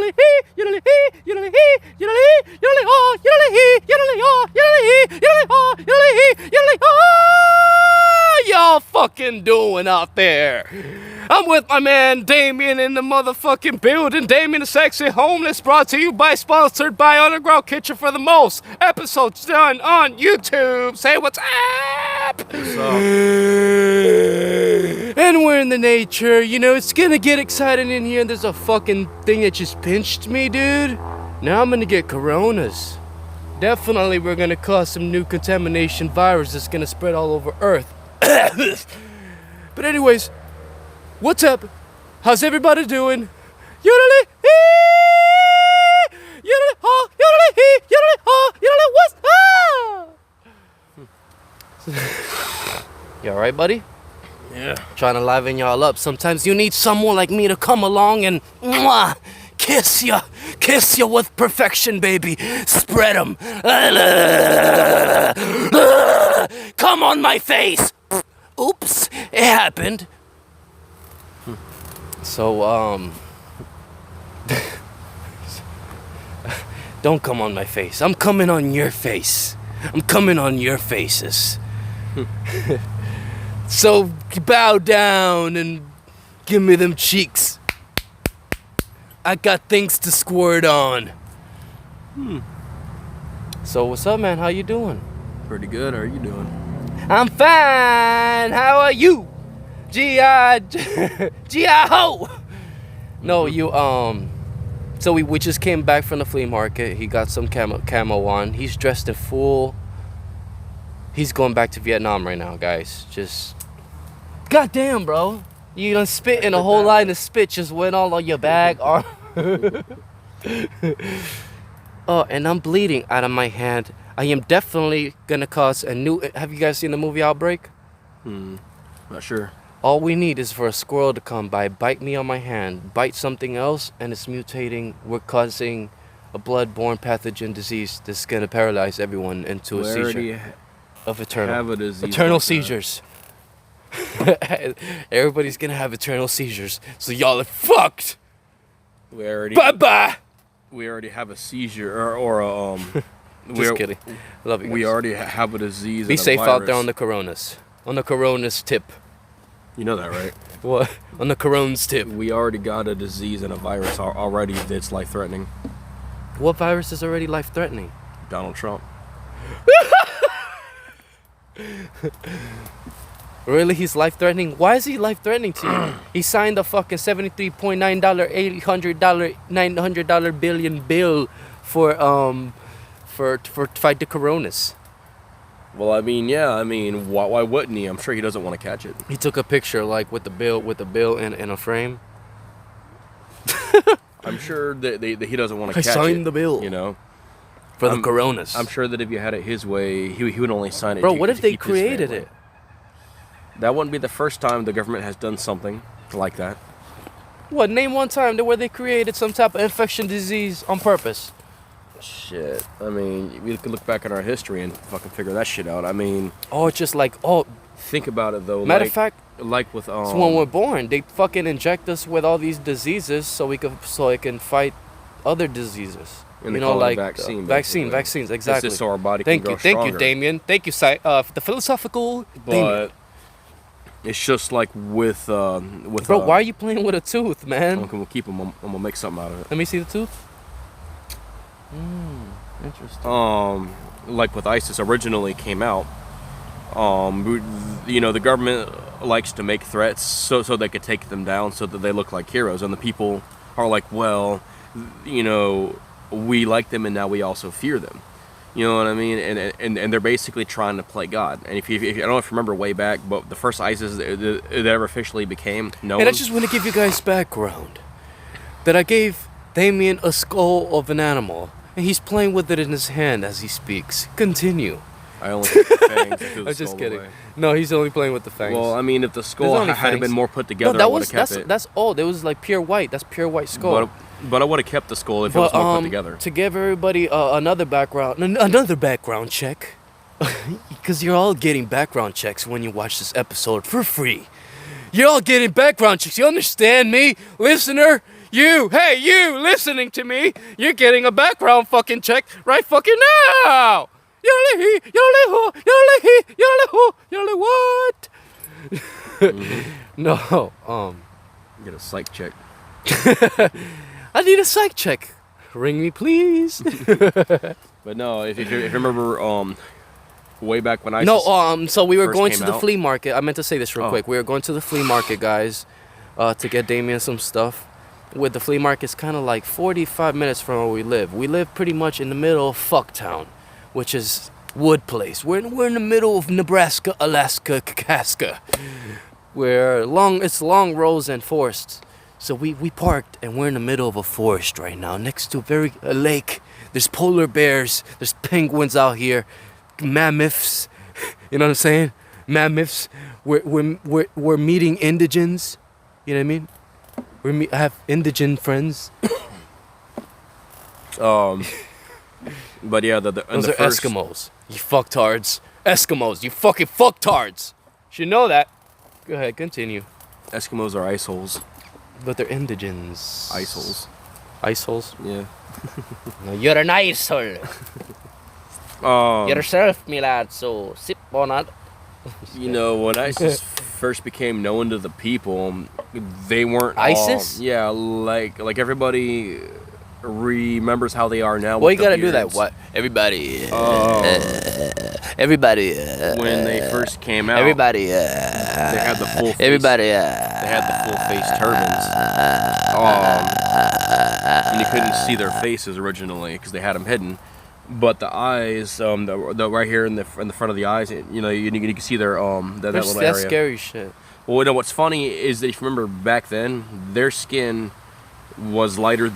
yodelly hee, yodelly hee, yodelly hee, yodelly hee, yodelly oh, yodelly hee, yodelly oh, yodelly hee, yodelly oh, yodelly hee, yodelly oh. Y'all fucking doing out there? I'm with my man Damien in the motherfucking building. Damien the Sexy Homeless, brought to you by, sponsored by Underground Kitchen for the Most. Episodes done on YouTube. Say what's up. What's up? And we're in the nature. You know, it's gonna get exciting in here. There's a fucking thing that just pinched me, dude. Now I'm gonna get coronas. Definitely we're gonna cause some new contamination virus that's gonna spread all over Earth. But anyways, what's up? How's everybody doing? Yodelly hee! Yodelly ho! Yodelly hee! Yodelly ho! Yodelly what's up? You alright, buddy? Yeah. Trying to liven y'all up. Sometimes you need someone like me to come along and kiss you with perfection, baby. Spread 'em. Come on my face. Oops, it happened. So, don't come on my face. I'm coming on your face. I'm coming on your faces. So, bow down and give me them cheeks. I got things to squirt on. So, what's up, man? How you doing? Pretty good. How are you doing? I'm fine. How are you? G.I.Ho. No, you, so we just came back from the flea market. He got some camo on. He's dressed in full. He's going back to Vietnam right now, guys. Just, goddamn, bro. You done spit and a whole line of spit just went all on your bag. Oh, and I'm bleeding out of my hand. I am definitely gonna cause a new. Have you guys seen the movie Outbreak? Not sure. All we need is for a squirrel to come by, bite me on my hand, bite something else, and it's mutating. We're causing a blood-borne pathogen disease that's gonna paralyze everyone into a seizure of eternal seizures. Everybody's gonna have eternal seizures, so y'all are fucked. Bye-bye. We already have a seizure or Just kidding. Love you guys. We already have a disease. Be safe out there on the coronas. On the coronas tip. You know that, right? What? On the coronas tip. We already got a disease and a virus already that's life-threatening. What virus is already life-threatening? Donald Trump. Really? He's life-threatening? Why is he life-threatening to you? He signed a fucking $73.9, $900 billion bill for fight the coronas. Well, I mean, yeah. I mean, why wouldn't he? I'm sure he doesn't want to catch it. He took a picture like with the bill in a frame. I'm sure that he doesn't want to catch it. I signed the bill. You know, for the coronas. I'm sure that if you had it his way, he would only sign it. Bro, what if they created it? That wouldn't be the first time the government has done something like that. What? Name one time where they created some type of infection disease on purpose. Shit. I mean, we could look back at our history and fucking figure that shit out. I mean... Oh, it's just like, think about it, though. Matter of fact... Like with... So when we're born, they fucking inject us with all these diseases so it can fight other diseases. And you know, like... Vaccines, exactly. This is so our body can grow stronger. Thank you, Damien. Thank you, the philosophical Damien. It's just like with... Bro, why are you playing with a tooth, man? Okay, we'll keep them. I'm gonna make something out of it. Let me see the tooth. Interesting. Like with ISIS originally came out, you know, the government likes to make threats so they could take them down so that they look like heroes, and the people are like, well, you know, we like them and now we also fear them. You know what I mean? And they're basically trying to play God. And if you I don't know if you remember way back, but the first ISIS that ever officially became known. And I just want to give you guys background that I gave Damien a skull of an animal. And he's playing with it in his hand as he speaks. Continue. I only kept the fangs. I'm just kidding. Away. No, he's only playing with the fangs. Well, I mean, if the skull had been more put together, I would have kept it. That's old. It was like pure white. That's pure white skull. But I would have kept the skull if it was more put together. To give everybody another background check, because you're all getting background checks when you watch this episode for free. You're all getting background checks. You understand me, listener? hey, you listening to me? You're getting a background fucking check right fucking now. What? No, Get a psych check. I need a psych check. Ring me, please. But no, if you remember, way back when I so we were first going came to the out. flea market. I meant to say this real Oh. quick. We were going to the flea market, guys, to get Damien some stuff. With the flea market, it's kind of like 45 minutes from where we live. We live pretty much in the middle of Fucktown, which is Wood Place. We're in the middle of Nebraska, Alaska, Kakaska. It's long rows and forests. So we parked and we're in the middle of a forest right now, next to a lake. There's polar bears, there's penguins out here, mammoths. You know what I'm saying? Mammoths. We're meeting indigents. You know what I mean? I have indigent friends. But yeah, Those are Eskimos. You fucktards. Eskimos. You fucking fucktards. Should know that. Go ahead, continue. Eskimos are ice holes. But they're indigents. Ice holes. Ice holes? Yeah. No, you're an ice hole. Yourself, me lad, so sip on it. You know, when ISIS first became known to the people, they weren't ISIS? Yeah, like everybody remembers how they are now. Well, you with the gotta do that. beards. What? Everybody. Everybody. When they first came out, Everybody. they had the full face. Everybody. They had the full face turbans. And you couldn't see their faces originally because they had them hidden. But the eyes, the right here in the front of the eyes, you know, you can see their that little area. That's scary shit. Well, you know what's funny is that if you remember back then, their skin was lighter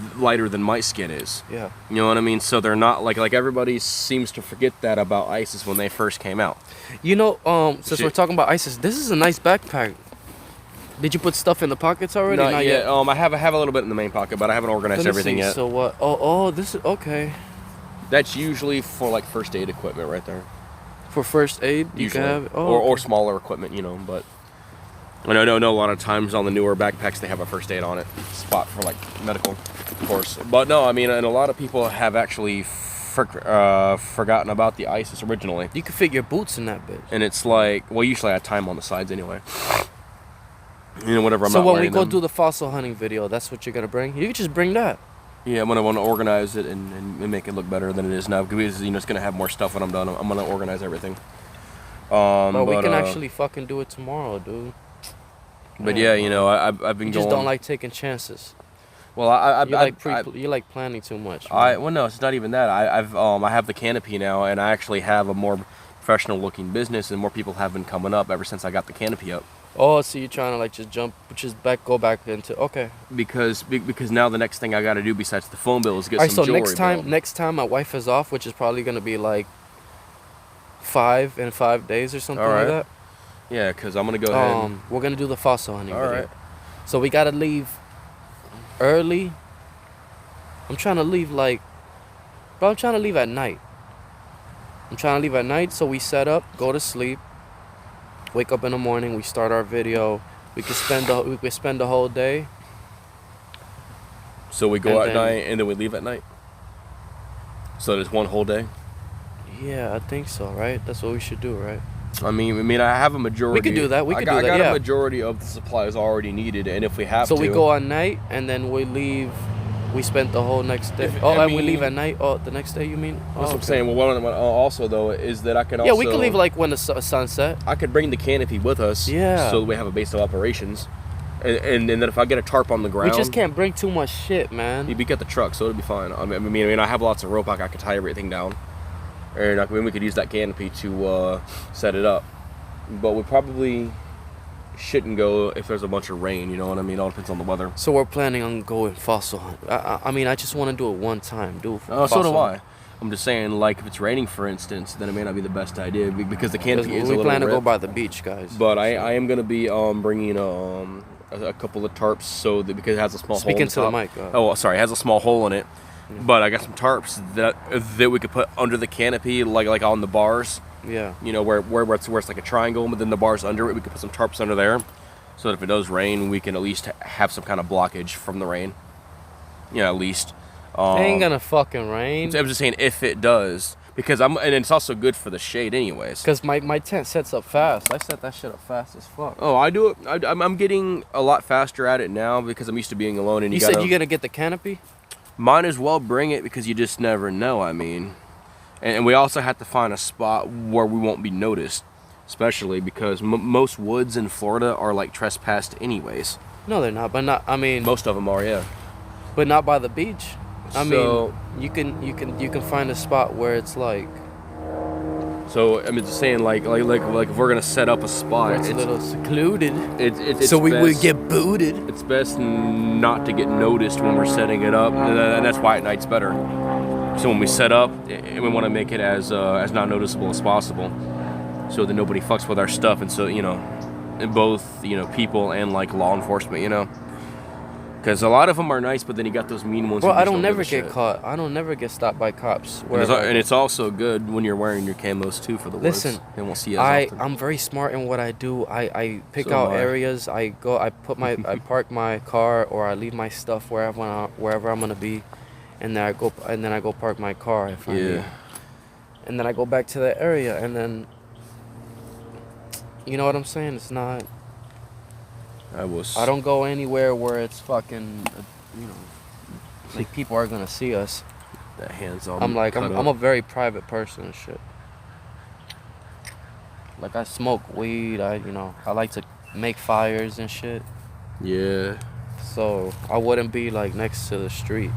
than my skin is. Yeah. You know what I mean? So they're not like everybody seems to forget that about ISIS when they first came out. You know, since we're talking about ISIS, this is a nice backpack. Did you put stuff in the pockets already? Not yet. I have a little bit in the main pocket, but I haven't organized Let me everything see. yet. So what? Oh, this is okay. That's usually for like first aid equipment right there. For first aid, you Usually. can have. Or smaller equipment, you know. But I know a lot of times on the newer backpacks they have a first aid on it spot for like medical, of course. But no, I mean, and a lot of people have actually forgotten about the ISIS originally. You can fit your boots in that bitch. And it's like, well, usually I tie them on the sides anyway. You know, whatever. I'm So not when we wearing go them. do the fossil hunting video, that's what you're gonna bring. You can just bring that. Yeah, I'm gonna want to organize it and make it look better than it is now because you know it's gonna have more stuff when I'm done. I'm gonna organize everything. But we can actually fucking do it tomorrow, dude. But yeah, you know, I've been You going. just don't like taking chances. Well, You like planning too much. well, no, it's not even that. I have the canopy now, and I actually have a more professional looking business, and more people have been coming up ever since I got the canopy up. Oh, so you're trying to like go back into okay. Because now the next thing I got to do besides the phone bill is get All right, some so jewelry. next time my wife is off, which is probably gonna be like 5 days or something All right. like that. Yeah, because I'm gonna go ahead. We're gonna do the fossil hunting All video. right. So we gotta leave early. I'm trying to leave at night. So we set up, go to sleep, wake up in the morning, we start our video. We could spend the whole day. So we go and at then- night and then we leave at night. So there's one whole day. Yeah, I think so, right? That's what we should do, right? I mean, I have a majority. We could do that. I got a majority of the supplies already needed, and if we have So to, we go at night and then we leave. We spent the whole next day. We leave at night. Oh, the next day you mean? That's what I'm saying. Well, what also though is that I can also. Yeah, we can leave like when the sunset. I could bring the canopy with us. Yeah. So we have a base of operations, and then if I get a tarp on the ground, We just can't bring too much shit, man. we got the truck, so it'll be fine. I mean, I have lots of rope. I could tie everything down, and we could use that canopy to set it up. But we probably shouldn't go if there's a bunch of rain. You know what I mean? It all depends on the weather. So we're planning on going fossil hunt. I mean, I just want to do it one time. Oh, so do I. I'm just saying, like, if it's raining, for instance, then it may not be the best idea because the canopy is a We little plan to go ripped. by the beach, guys. But I am gonna be bringing a couple of tarps so that because it has a small hole. Speaking in to the top. mic. Oh, sorry, it has a small hole in it. But I got some tarps that we could put under the canopy, like on the bars. Yeah. You know where it's like a triangle, but then the bars under it. We could put some tarps under there, so that if it does rain, we can at least have some kind of blockage from the rain. at least. It ain't gonna fucking rain. I'm just saying if it does, because and it's also good for the shade anyways. Because my tent sets up fast. I set that shit up fast as fuck. Oh, I do it. I'm getting a lot faster at it now because I'm used to being alone. And you said you're gonna get the canopy? Might as well bring it because you just never know. I mean, and we also have to find a spot where we won't be noticed, especially because most woods in Florida are like trespassed anyways. No, they're not. But not. I mean, most of them are, yeah. But not by the beach. I So- mean, you can find a spot where it's like So I'm just saying, like if we're gonna set up a spot, it's a little secluded. It's so we would best- get booted. It's best not to get noticed when we're setting it up, and that's why at night's better. So when we set up, we want to make it as not noticeable as possible, so that nobody fucks with our stuff, and so both people and like law enforcement, because a lot of them are nice, but then you got those mean ones. Well, who I just don't give never a get shit. caught. I don't never get stopped by cops. And it's also good when you're wearing your camos too for the woods. Listen, They won't see you as often. I'm very smart in what I do. I pick So out am I. areas. I park my car or I leave my stuff wherever I'm gonna be, and then I go park my car if I need. And then I go back to that area, and then you know what I'm saying? It's not. I don't go anywhere where it's fucking, like people are gonna see us. That hands on. I'm a very private person and shit. Like I smoke weed. I like to make fires and shit. Yeah. So I wouldn't be like next to the street.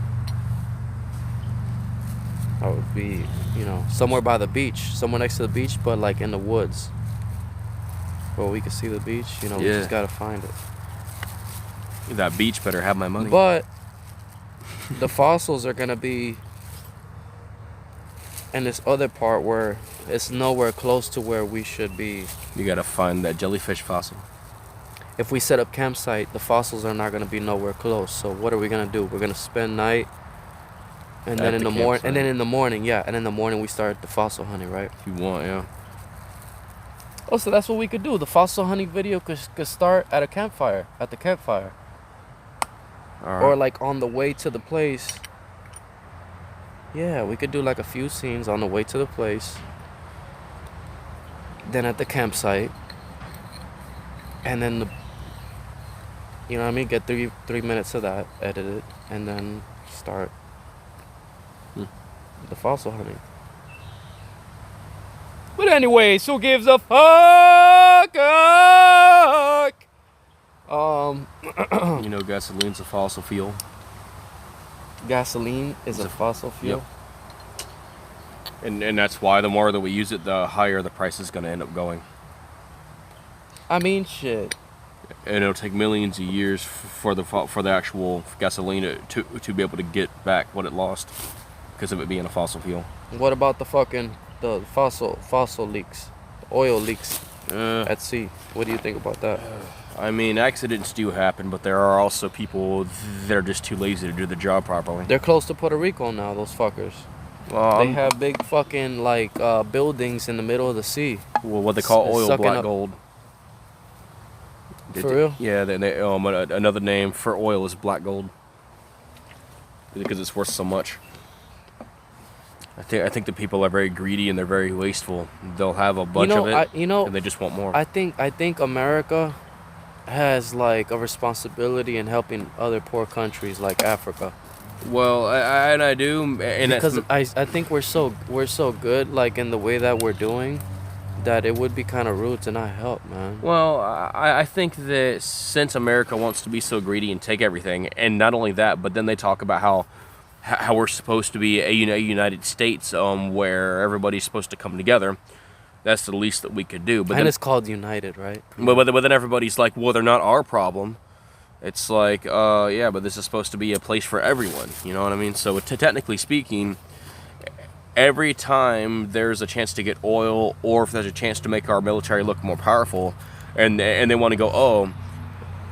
I would be, somewhere by the beach, somewhere next to the beach, but like in the woods. Where we can see the beach, we just gotta find it. That beach better have my money. But the fossils are gonna be in this other part where it's nowhere close to where we should be. You gotta find that jellyfish fossil. If we set up campsite, the fossils are not gonna be nowhere close. So what are we gonna do? We're gonna spend night, and then in the morning, and in the morning we start the fossil hunting, right? If you want, yeah. Oh, so that's what we could do. The fossil hunting video could start at the campfire. All right. Or like on the way to the place. Yeah, we could do like a few scenes on the way to the place. Then at the campsite. And then get 3 minutes of that edited, and then start the fossil hunting. But anyways, who gives a fuck? Gasoline's a fossil fuel. Gasoline is a fossil fuel. Yep. And that's why the more that we use it, the higher the price is going to end up going. I mean, shit. And it'll take millions of years for the actual gasoline to be able to get back what it lost because of it being a fossil fuel. What about the fossil leaks, the oil leaks at sea? What do you think about that? I mean, accidents do happen, but there are also people that are just too lazy to do the job properly. They're close to Puerto Rico now, those fuckers. They have big fucking buildings in the middle of the sea. Well, what they call oil sucking black up. gold. For real? Yeah, another name for oil is black gold because it's worth so much. I think the people are very greedy and they're very wasteful. They'll have a bunch of it, and they just want more. I think America has like a responsibility in helping other poor countries like Africa. Well, I do, and because I think we're so good like in the way that we're doing, that it would be kind of rude to not help, man. Well, I think that since America wants to be so greedy and take everything, and not only that, but then they talk about how we're supposed to be a United States where everybody's supposed to come together. That's the least that we could do. But and it's called United, right? But then everybody's like, well, they're not our problem. It's like, yeah, but this is supposed to be a place for everyone. You know what I mean? So technically speaking, every time there's a chance to get oil, or if there's a chance to make our military look more powerful, and they want to go, oh,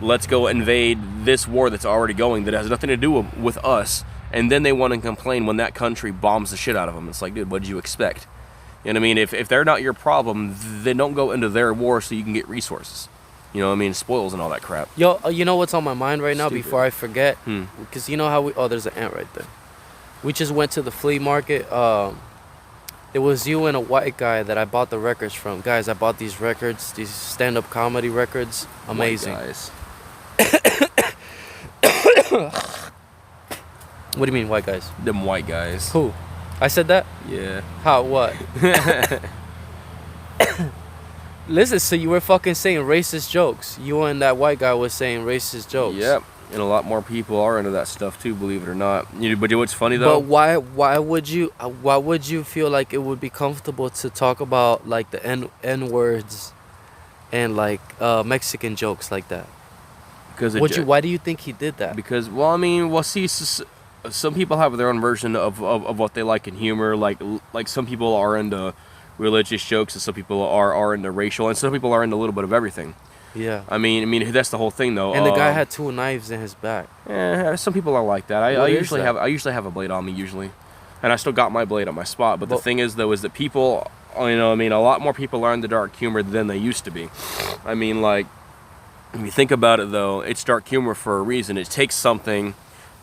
let's go invade this war that's already going that has nothing to do with us, and then they want to complain when that country bombs the shit out of them. It's like, dude, what did you expect? You know what I mean? If they're not your problem, then don't go into their war so you can get resources. You know what I mean? Spoils and all that crap. Yo, you know what's on my mind right now Stupid. before I forget? Hmm. Because you know how we... Oh, there's an ant right there. We just went to the flea market. It was you and a white guy that I bought the records from. Guys, I bought these records, these stand-up comedy records. Amazing. White guys. What do you mean, white guys? Them white guys. Who? I said that? Yeah. How? What? Listen, so you were fucking saying racist jokes. You and that white guy was saying racist jokes. Yep. And a lot more people are into that stuff too, believe it or not. But you know what's funny though? But why would you feel like it would be comfortable to talk about like the N words and like Mexican jokes like that? Because why do you think he did that? Because see, some people have their own version of what they like in humor. Like some people are into religious jokes, and some people are into racial, and some people are into a little bit of everything. Yeah. I mean that's the whole thing though. And the guy had 2 knives in his back. Yeah, some people are like that. I usually have a blade on me usually, and I still got my blade on my spot. But the thing is though is that people, you know, I mean, a lot more people are into dark humor than they used to be. I mean, like, if you think about it though, it's dark humor for a reason. It takes something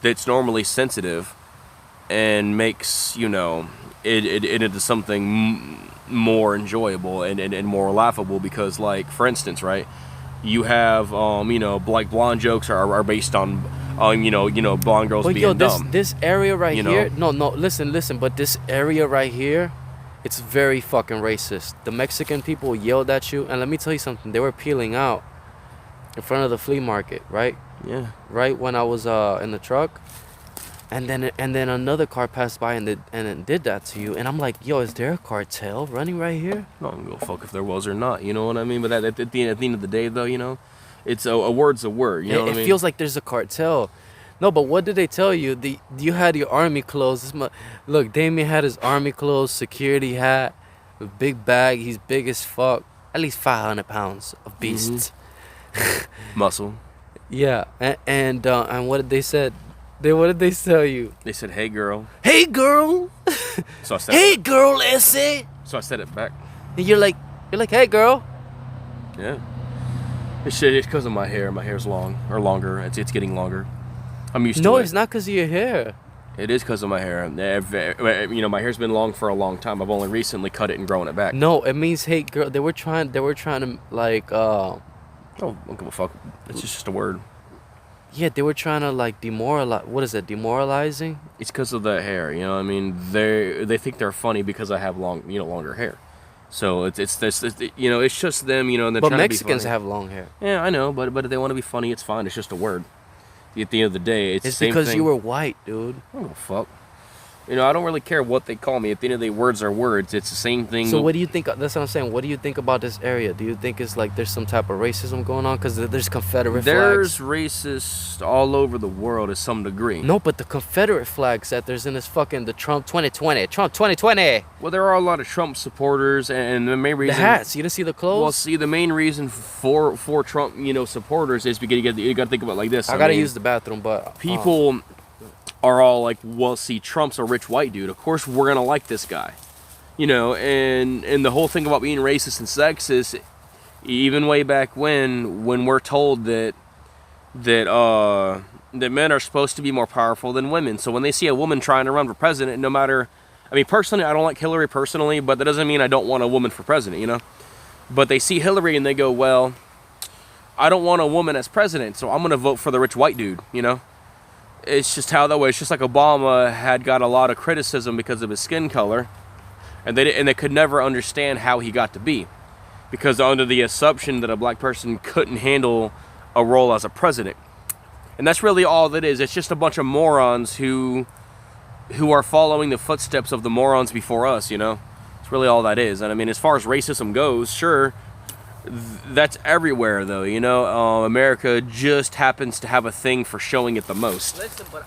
that's normally sensitive and makes, you know, it into something more enjoyable and more laughable. Because, like, for instance, right, you have you know, like blonde jokes are based on you know blonde girls being dumb. This area right you here, know? no, listen, but this area right here, it's very fucking racist. The Mexican people yelled at you, and let me tell you something, they were peeling out in front of the flea market, right? Yeah. Right when I was in the truck, and then another car passed by and it did that to you, and I'm like, yo, is there a cartel running right here? I don't give a fuck if there was or not. You know what I mean? But at the end of the day, though, you know, it's a word's a word. You know what I mean? It feels like there's a cartel. No, but what did they tell you? You had your army clothes. Look, Damien had his army clothes, security hat, a big bag. He's big as fuck. At least 500 pounds of beasts. Mm-hmm. Muscle. Yeah, and what did they said? What did they tell you? They said, "Hey, girl." Hey, girl. So I said, "Hey, girl, ese." So I said it back. And you're like, "Hey, girl." Yeah. It's because of my hair. My hair's longer. It's getting longer. I'm used to it. No, it's not because of your hair. It is because of my hair. You know, my hair's been long for a long time. I've only recently cut it and grown it back. No, it means hey, girl. They were trying to like. Oh, I don't give a fuck. It's just a word. Yeah, they were trying to like demoralize. What is it? Demoralizing? It's because of the hair. You know what I mean? They think they're funny because I have longer hair. So it's this, you know, it's just them, you know. And they're but trying Mexicans to be funny. have long hair. Yeah, I know, but if they want to be funny, it's fine. It's just a word. At the end of the day, it's the same because thing. you were white, dude. I don't give a fuck. You know, I don't really care what they call me. At the end of the day, words are words. It's the same thing. So what do you think? That's what I'm saying. What do you think about this area? Do you think it's like there's some type of racism going on? Because there's Confederate There's flags. racists all over the world to some degree. No, but the Confederate flags that there's in this fucking the Trump 2020. Well, there are a lot of Trump supporters, and the main reason The hats. You didn't see the clothes? Well, see, the main reason for Trump, you know, supporters is because you got to think about it like this. I gotta use the bathroom, but people are all like, well, see, Trump's a rich white dude. Of course, we're gonna like this guy, you know. And the whole thing about being racist and sexist, even way back when we're told that men are supposed to be more powerful than women. So when they see a woman trying to run for president, no matter, I mean, personally, I don't like Hillary personally, but that doesn't mean I don't want a woman for president, you know. But they see Hillary and they go, well, I don't want a woman as president, so I'm gonna vote for the rich white dude, you know. It's just how that way. It's just like Obama had got a lot of criticism because of his skin color, and they could never understand how he got to be, because under the assumption that a black person couldn't handle a role as a president. And that's really all that is. It's just a bunch of morons who are following the footsteps of the morons before us, you know. It's really all that is. And I mean, as far as racism goes, sure, that's everywhere, though, you know. America just happens to have a thing for showing it the most. Listen, but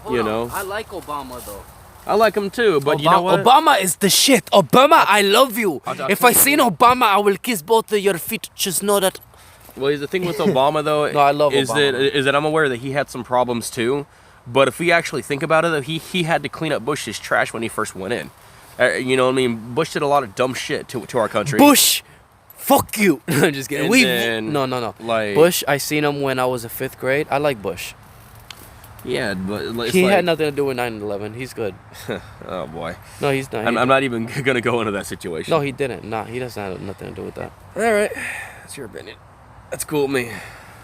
you know, I like Obama though. I like him too, but you know what? Obama is the shit. Obama, I love you. If I seen Obama, I will kiss both of your feet. Just know that. Well, the thing with Obama though, No, I love is Obama. that I'm aware that he had some problems too. But if we actually think about it, though, he had to clean up Bush's trash when he first went in. You know what I mean? Bush did a lot of dumb shit to our country. Bush Fuck you. I'm just kidding. And then, No. like- Bush, I seen him when I was in 5th grade. I like Bush. Yeah, but it's He like, had nothing to do with 9/11. He's good. oh boy, No, he's not. I'm not even gonna go into that situation. No, he didn't. Nah, he doesn't have nothing to do with that. All right, that's your opinion. That's cool with me.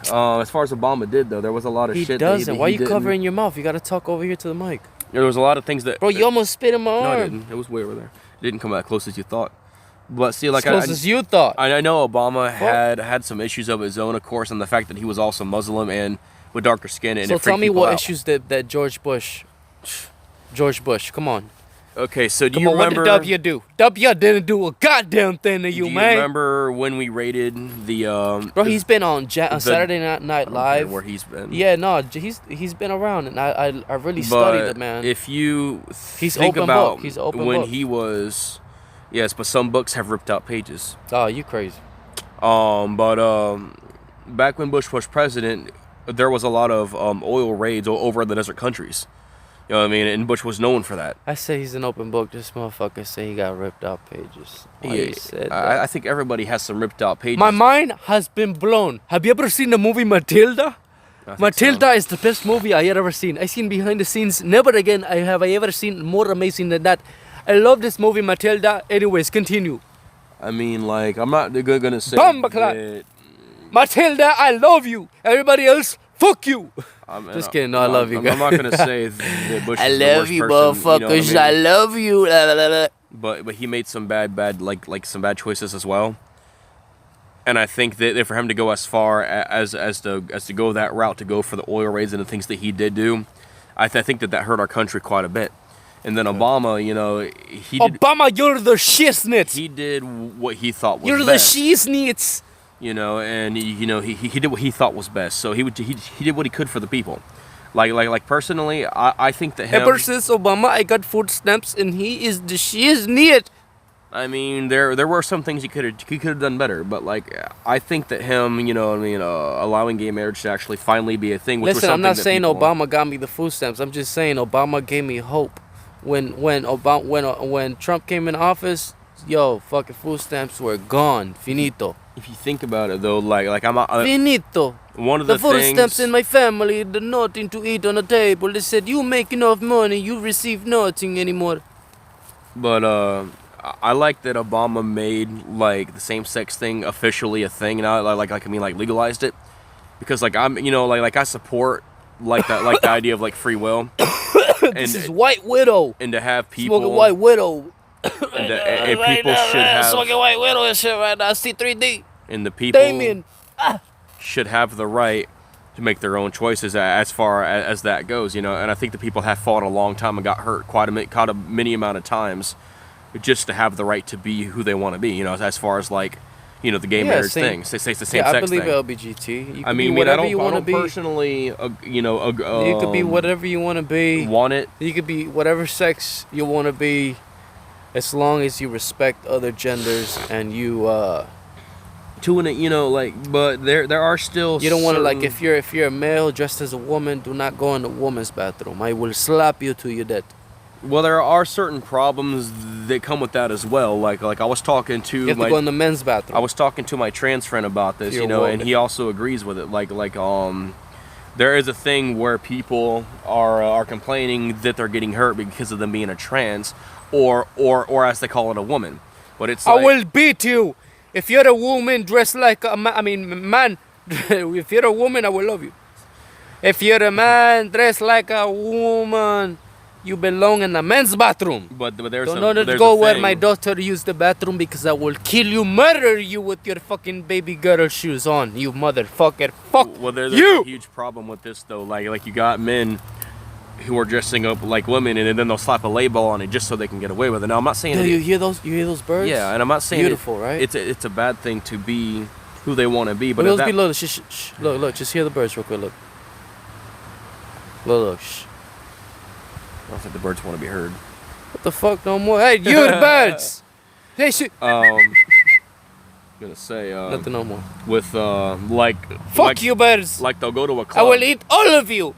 As far as Obama did though, there was a lot of He shit. doesn't. Why are you didn't. covering your mouth? You gotta talk over here to the mic. There was a lot of things that. Bro, you almost spit in my No, arm. I didn't. It was way over there. It didn't come as close as you thought. But see, like As close as you thought. I know Obama had some issues of his own, of course, and the fact that he was also Muslim and with darker skin. And So it freaked tell me people what out. issues that George Bush, come on. Okay, so do Come you on, remember? what did W do? W didn't do a goddamn thing to do you, you man. remember when we rated the? Bro, he's been on Saturday Night I don't care Live. where he's been. Yeah, no, he's been around, and I really studied But it, man. if you He's think open about book. He's open when book. he was, yes, but some books have ripped out pages. Oh, you crazy. Back when Bush was president, there was a lot of oil raids over the desert countries. You know what I mean? And Bush was known for that. I say he's an open book. This motherfucker say he got ripped out pages. Why you said that? I think everybody has some ripped out pages. My mind has been blown. Have you ever seen the movie Matilda? I think Matilda so. is the best movie I ever seen. I seen behind the scenes. Never again have I ever seen more amazing than that. I love this movie Matilda. Anyways, continue. I mean, like, I'm not gonna say Bumbleclot. that. Matilda, I love you. Everybody else, fuck you. Just kidding. No, I love you I'm guys. not gonna say that Bush I is the love worst you, person, motherfuckers. you know what I mean? love you. La, la, la, la. But he made some bad like some bad choices as well. And I think that for him to go as far as to go that route, to go for the oil raids and the things that he did do, I think that hurt our country quite a bit. And then Obama, you know, Obama, you're the shiznits. he did what he thought was You're best. the shiznits. You know, and you know he did what he thought was best. So he did what he could for the people. Like personally, I think that him. Ever since Obama, I got food stamps, and he is the shiznit. I mean, there were some things he could have done better, but like I think that him, you know, allowing gay marriage to actually finally be a thing. Which was Listen, I'm something not that saying people- Obama got me the food stamps. I'm just saying Obama gave me hope. When Trump came in office, yo, fucking food stamps were gone. Finito. If you think about it, though, like I'm Finito. one of The the food things. stamps in my family, the nothing to eat on the table. They said, you make enough money, you receive nothing anymore. But I like that Obama made like the same-sex thing officially a thing now. Like legalized it, because like I'm, you know, like I support like that, like the idea of like free will. This is White Widow. And to have people Smoking White Widow. and people should have Smoking White Widow and shit right now. C3D. and the people Damien. should have the right to make their own choices as far as that goes, you know. And I think the people have fought a long time and got hurt quite a many amount of times just to have the right to be who they want to be, you know, as far as like, you know, the gay marriage thing. It's the same Yeah, I sex believe thing. LBGT. You can I be mean, I whatever don't, you I want to don't be. personally, You could be whatever you want to be. want it. You could be whatever sex you want to be, as long as you respect other genders and you To an, you know, like, but there are still. you don't want to, like, certain- if you're a male dressed as a woman, do not go in the woman's bathroom. I will slap you till you're dead. Well, there are certain problems that come with that as well. Like I was talking to You have to go in the men's bathroom. I was talking to my trans friend about this, You're you know, and woke. he also agrees with it. There is a thing where people are complaining that they're getting hurt because of them being a trans, or as they call it, a woman. But it's I like, will beat you if you're a woman dressed like a man. If you're a woman, I will love you. If you're a man dressed like a woman, you belong in the men's bathroom. But there's Don't there's go a where thing. my daughter used the bathroom, because I will kill you, murder you with your fucking baby girl shoes on, you motherfucker. Fuck Well, there's you. a huge problem with this though. Like you got men who are dressing up like women, and then they'll slap a label on it just so they can get away with it. Now I'm not saying Yo, it- you hear those? You hear those birds? Yeah, and I'm not saying Beautiful, right? It's a bad thing to be who they want to be, but But at that, look, look, just hear the birds real quick. Look, shh. I don't think the birds want to be heard. What the fuck, no more? Hey, you the birds. Hey, shit. Gonna say Nothing no more. with Fuck you, birds. like they'll go to a I club. will eat all of you.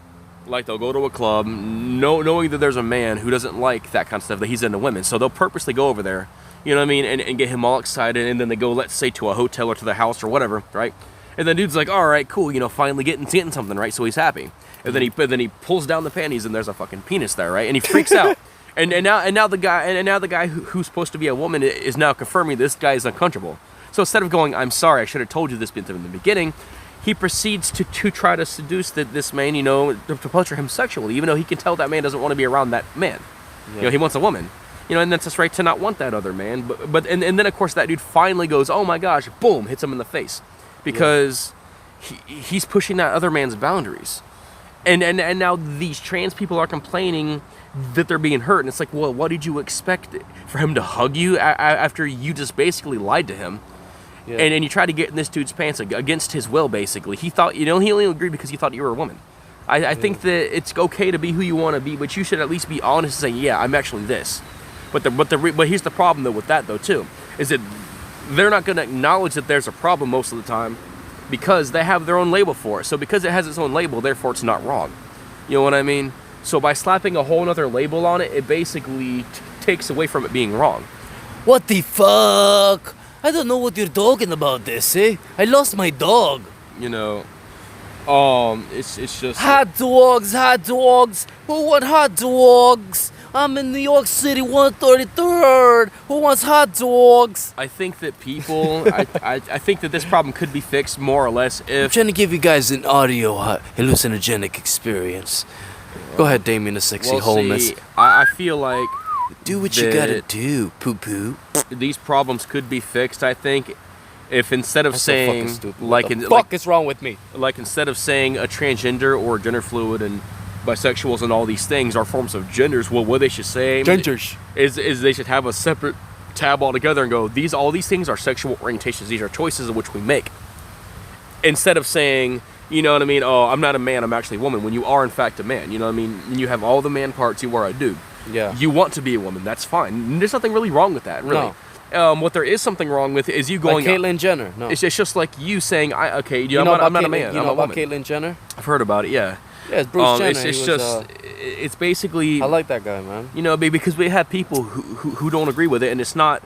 Like they'll go to a club, knowing that there's a man who doesn't like that kind of stuff, that he's into women, so they'll purposely go over there You know what I mean? And get him all excited, and then they go, let's say, to a hotel or to the house or whatever, right? And the dude's like, all right, cool, you know, finally getting something, right? So he's happy. And then he pulls down the panties, and there's a fucking penis there, right? And he freaks out. And now the guy who's supposed to be a woman is now confirming this guy is uncomfortable. So instead of going, I'm sorry, I should have told you this in the beginning, he proceeds to try to seduce this man, you know, to pleasure him sexually, even though he can tell that man doesn't want to be around that man. Yeah. You know, he wants a woman. You know, and that's his right to not want that other man. But then of course that dude finally goes, oh my gosh, boom, hits him in the face, because he's pushing that other man's boundaries. And now these trans people are complaining that they're being hurt, and it's like, well, what did you expect? For him to hug you after you just basically lied to him? Yeah. And you tried to get in this dude's pants against his will, basically. He thought, you know, he only agreed because he thought you were a woman. I think that it's okay to be who you want to be, but you should at least be honest and say, yeah, I'm actually this. But here's the problem though with that though too, is that they're not going to acknowledge that there's a problem most of the time, because they have their own label for it. So because it has its own label, therefore it's not wrong. You know what I mean? So by slapping a whole other label on it, it basically takes away from it being wrong. What the fuck? I don't know what you're talking about this, eh? I lost my dog. You know, it's just... Hot dogs. Who want hot dogs? I'm in New York City, 133rd. Who wants hot dogs? I think that people, I think that this problem could be fixed more or less if... I'm trying to give you guys an audio hallucinogenic experience. Go ahead, Damien, the sexy homeless. See, I feel like... Do what you gotta do, poo-poo. These problems could be fixed, I think, if instead of saying... What the fuck is wrong with me? Like, instead of saying a transgender or gender fluid and bisexuals and all these things are forms of genders, well, what they should say genders is they should have a separate tab altogether and go, all these things are sexual orientations, these are choices of which we make, instead of saying, you know what I mean, oh, I'm not a man, I'm actually a woman, when you are in fact a man. You know what I mean? And you have all the man parts, you are a dude. Yeah. You want to be a woman, that's fine. There's nothing really wrong with that, really. No. What there is something wrong with is you going... Like Caitlyn Jenner, no. It's just like you saying, I'm not a man, you I'm know a about woman. Caitlyn Jenner? I've heard about it, yeah. Yeah, it's Bruce Jenner. It's basically... I like that guy, man. You know, because we have people who don't agree with it, and it's not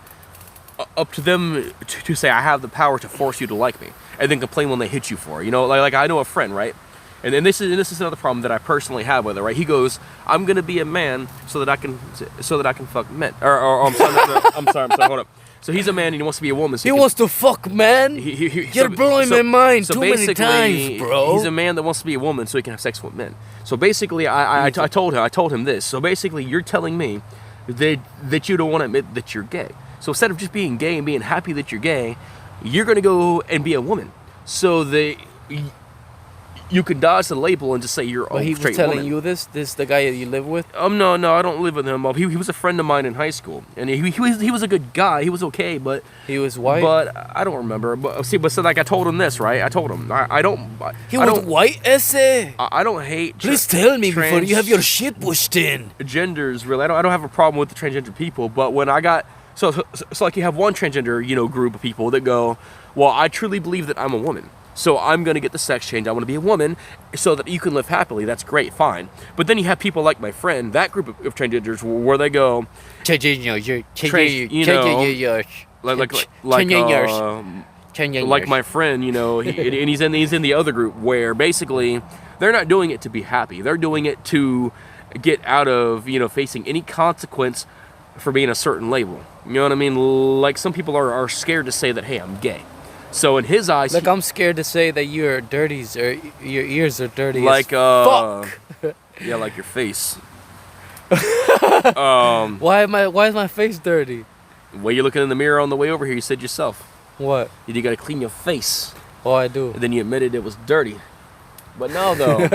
up to them to say, I have the power to force you to like me, and then complain when they hit you for it. You know, like I know a friend, right? And this is another problem that I personally have with it, right? He goes, I'm gonna be a man so that I can fuck men. I'm sorry, hold up. So he's a man and he wants to be a woman. So he wants to fuck men? You're blowing my mind too many times, bro. He's a man that wants to be a woman so he can have sex with men. So basically, I told him this. So basically, you're telling me that you don't want to admit that you're gay. So instead of just being gay and being happy that you're gay, you're going to go and be a woman. So that you can dodge the label and just say you're a straight woman. He was telling you this the guy that you live with? No, I don't live with him. He was a friend of mine in high school, and he was a good guy. He was okay, but he was white. But I don't remember. But so like I told him this, right? I told him I don't. He was white, esse. I don't hate. Please tell me before you have your shit pushed in. Genders, really. I don't have a problem with the transgender people, but when I got so like you have one transgender, you know, group of people that go, well, I truly believe that I'm a woman. So I'm going to get the sex change. I want to be a woman so that you can live happily. That's great, fine. But then you have people like my friend, that group of transgenders, where they go, like my friend, you know, and he's in the other group where basically they're not doing it to be happy. They're doing it to get out of, you know, facing any consequence for being a certain label. You know what I mean? Like some people are scared to say that, hey, I'm gay. So in his eyes, like I'm scared to say that you're dirty, or your ears are dirty. Like fuck. Yeah, like your face. Why is my face dirty? The way you're looking in the mirror on the way over here, you said yourself. What? You got to clean your face. Oh, I do. And then you admitted it was dirty. But no, though,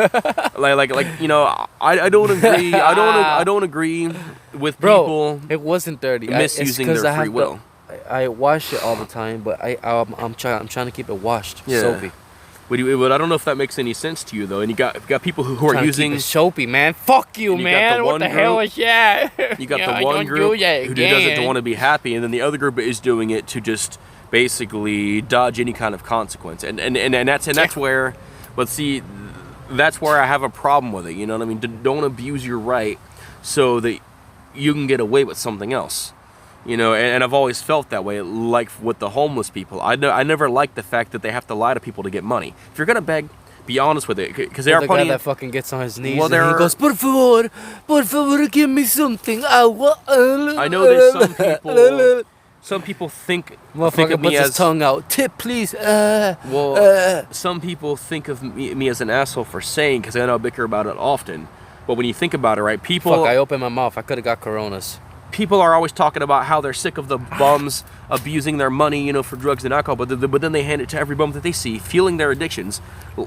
like you know, I don't agree. I don't agree with people. It wasn't dirty. Misusing their free will. I wash it all the time, but I'm trying to keep it washed. Yeah. Soapy. But I don't know if that makes any sense to you though. And you got people who are using keep it soapy, man. Fuck you, man. What the hell is that? You got the one group who does it to want to be happy, and then the other group is doing it to just basically dodge any kind of consequence. And that's where, but see, that's where I have a problem with it. You know what I mean? Don't abuse your right so that you can get away with something else. You know, and I've always felt that way, like with the homeless people. I never liked the fact that they have to lie to people to get money. If you're gonna beg, be honest with it, because there are the plenty. guy that fucking gets on his knees Well, and he goes, por favor, give me something. I know there's some people. Some people think Motherfucker of me puts his as tongue out. Tip, please. some people think of me as an asshole for saying, because I know I bicker about it often. But when you think about it, right, people. Fuck, I opened my mouth. I could have got coronas. People are always talking about how they're sick of the bums abusing their money, you know, for drugs and alcohol, but then they hand it to every bum that they see, feeling their addictions.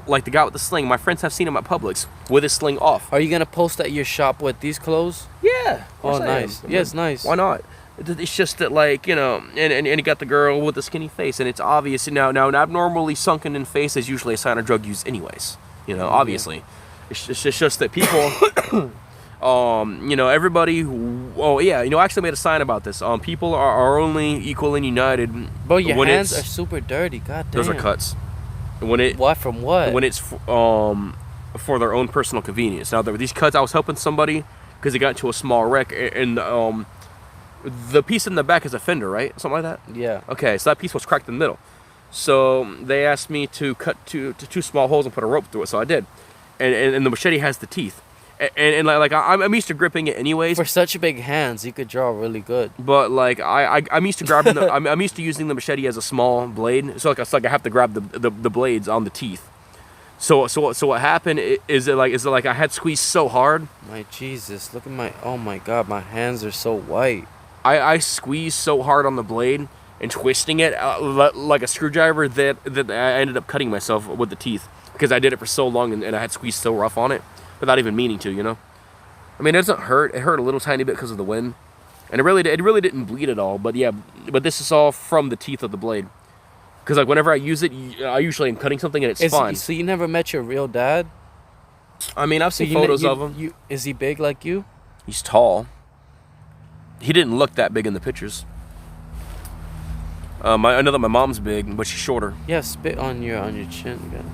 Like the guy with the sling. My friends have seen him at Publix with his sling off. Are you gonna post at your shop with these clothes? Yeah. Oh, nice. Yeah, it's nice. Why not? It's just that, like, you know, and you got the girl with the skinny face, and it's obvious. Now an abnormally sunken in face is usually a sign of drug use anyways, you know, obviously. It's just that people... you know, everybody. Oh yeah, you know, I actually made a sign about this. People are only equal and united. Bro, your hands are super dirty. God damn. Those are cuts. What from what? When it's for their own personal convenience. Now, these cuts, I was helping somebody because he got into a small wreck, and the piece in the back is a fender, right? Something like that. Yeah. Okay, so that piece was cracked in the middle. So they asked me to cut two small holes and put a rope through it. So I did, and the machete has the teeth. And like I'm used to gripping it anyways. For such big hands, you could draw really good. But like I'm used to grabbing I'm used to using the machete as a small blade. So like I have to grab the blades on the teeth. So what happened is it like I had squeezed so hard. My Jesus, look at oh my God, my hands are so white. I squeezed so hard on the blade and twisting it like a screwdriver that I ended up cutting myself with the teeth because I did it for so long and I had squeezed so rough on it. Without even meaning to, you know. I mean, it doesn't hurt. It hurt a little tiny bit because of the wind, and it really didn't bleed at all. But yeah, but this is all from the teeth of the blade. Because like whenever I use it, I usually am cutting something and it's fine. So you never met your real dad? I mean, I've seen photos of him. Is he big like you? He's tall. He didn't look that big in the pictures. I know that my mom's big, but she's shorter. Yeah, spit on your chin again.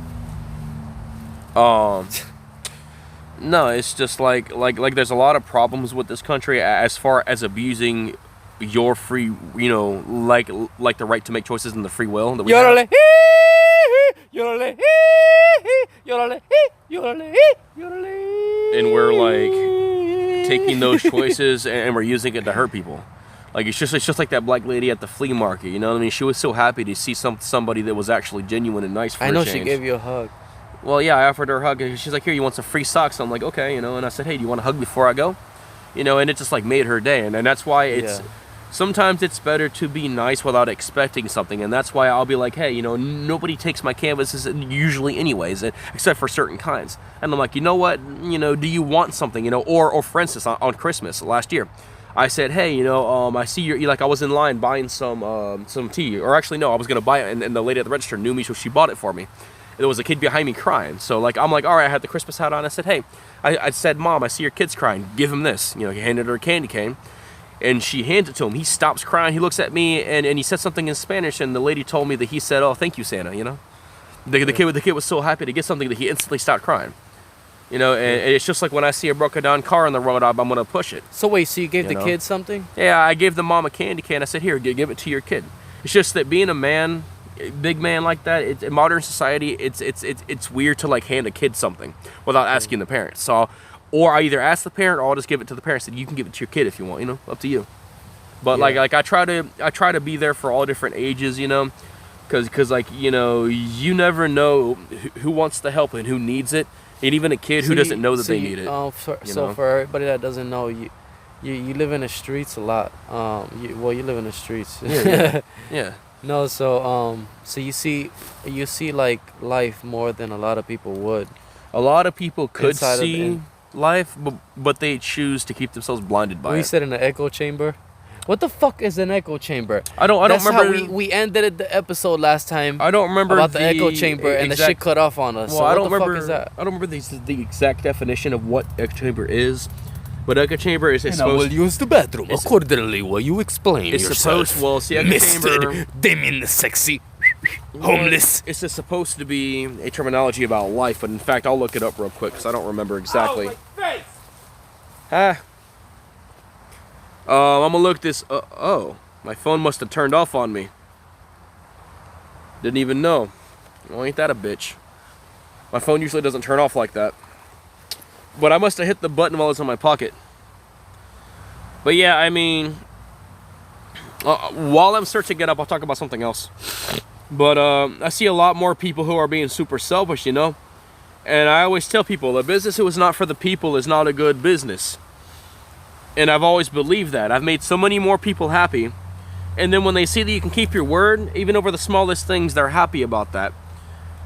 No, it's just like there's a lot of problems with this country as far as abusing your free, you know, like the right to make choices and the free will that we have. And we're like taking those choices and we're using it to hurt people. Like it's just like that black lady at the flea market, you know what I mean? She was so happy to see somebody that was actually genuine and nice for a change. she gave you a hug. Well, yeah, I offered her a hug, and she's like, here, you want some free socks? I'm like, okay, you know, and I said, hey, do you want a hug before I go? You know, and it just, like, made her day, and that's why sometimes it's better to be nice without expecting something, and that's why I'll be like, hey, you know, nobody takes my canvases usually anyways, except for certain kinds. And I'm like, you know what, you know, do you want something, you know, or for instance, on Christmas last year, I said, hey, you know, I see you like, I was in line buying some tea, or actually, no, I was going to buy it, and the lady at the register knew me, so she bought it for me. There was a kid behind me crying. So like I'm like, all right, I had the Christmas hat on. I said, hey, I said, Mom, I see your kid's crying. Give him this. You know, he handed her a candy cane. And she hands it to him. He stops crying. He looks at me and he said something in Spanish. And the lady told me that he said, oh, thank you, Santa, you know. The kid was so happy to get something that he instantly stopped crying. You know, and it's just like when I see a broken down car on the road, I'm going to push it. So wait, so you gave the kid something? Yeah, I gave the mom a candy cane. I said, here, give it to your kid. It's just that being a man, big man like that, in modern society, it's weird to like hand a kid something without asking the parents. So, or I either ask the parent or I'll just give it to the parents and you can give it to your kid if you want, you know, up to you. But like I try to be there for all different ages, you know, because like, you know, you never know who wants the help and who needs it, and even a kid who doesn't know that they need it. So for everybody that doesn't know, you live in the streets a lot. You live in the streets. Yeah. No, so you see like life more than a lot of people would. A lot of people could see life, but they choose to keep themselves blinded by it. We said in an echo chamber. What the fuck is an echo chamber? I don't remember. How we ended the episode last time. I don't remember about the echo chamber and the shit cut off on us. Well, so I don't remember. Fuck is that? I don't remember the exact definition of what echo chamber is. But echo chamber is supposed. I will use the bathroom accordingly while you explain it's yourself. Supposed, well, see, echo chamber. Damien the sexy, homeless. It's just supposed to be a terminology about life, but in fact, I'll look it up real quick because I don't remember exactly. Oh, my face! I'm gonna look this. Oh, my phone must have turned off on me. Didn't even know. Well, ain't that a bitch? My phone usually doesn't turn off like that. But I must have hit the button while it's in my pocket. But yeah, I mean, while I'm searching it up, I'll talk about something else. But I see a lot more people who are being super selfish, you know? And I always tell people, a business that was not for the people is not a good business. And I've always believed that. I've made so many more people happy. And then when they see that you can keep your word, even over the smallest things, they're happy about that.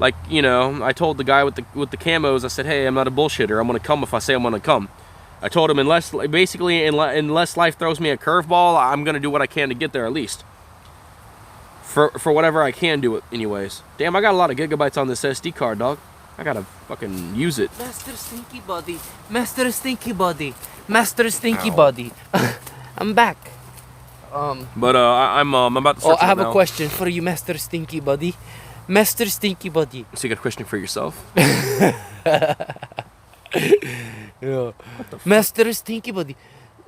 Like, you know, I told the guy with the camos, I said, hey, I'm not a bullshitter. I'm going to come if I say I'm going to come. I told him, unless life throws me a curveball, I'm going to do what I can to get there at least. For whatever I can do it anyways. Damn, I got a lot of gigabytes on this SD card, dog. I got to fucking use it. Master Stinky Body. Master Stinky Body. Master Stinky Ow. Body. I'm back. But I'm about to start. I have a question for you, Master Stinky Body. Master Stinky Body. So you got a question for yourself? Yeah. Master Stinky Body.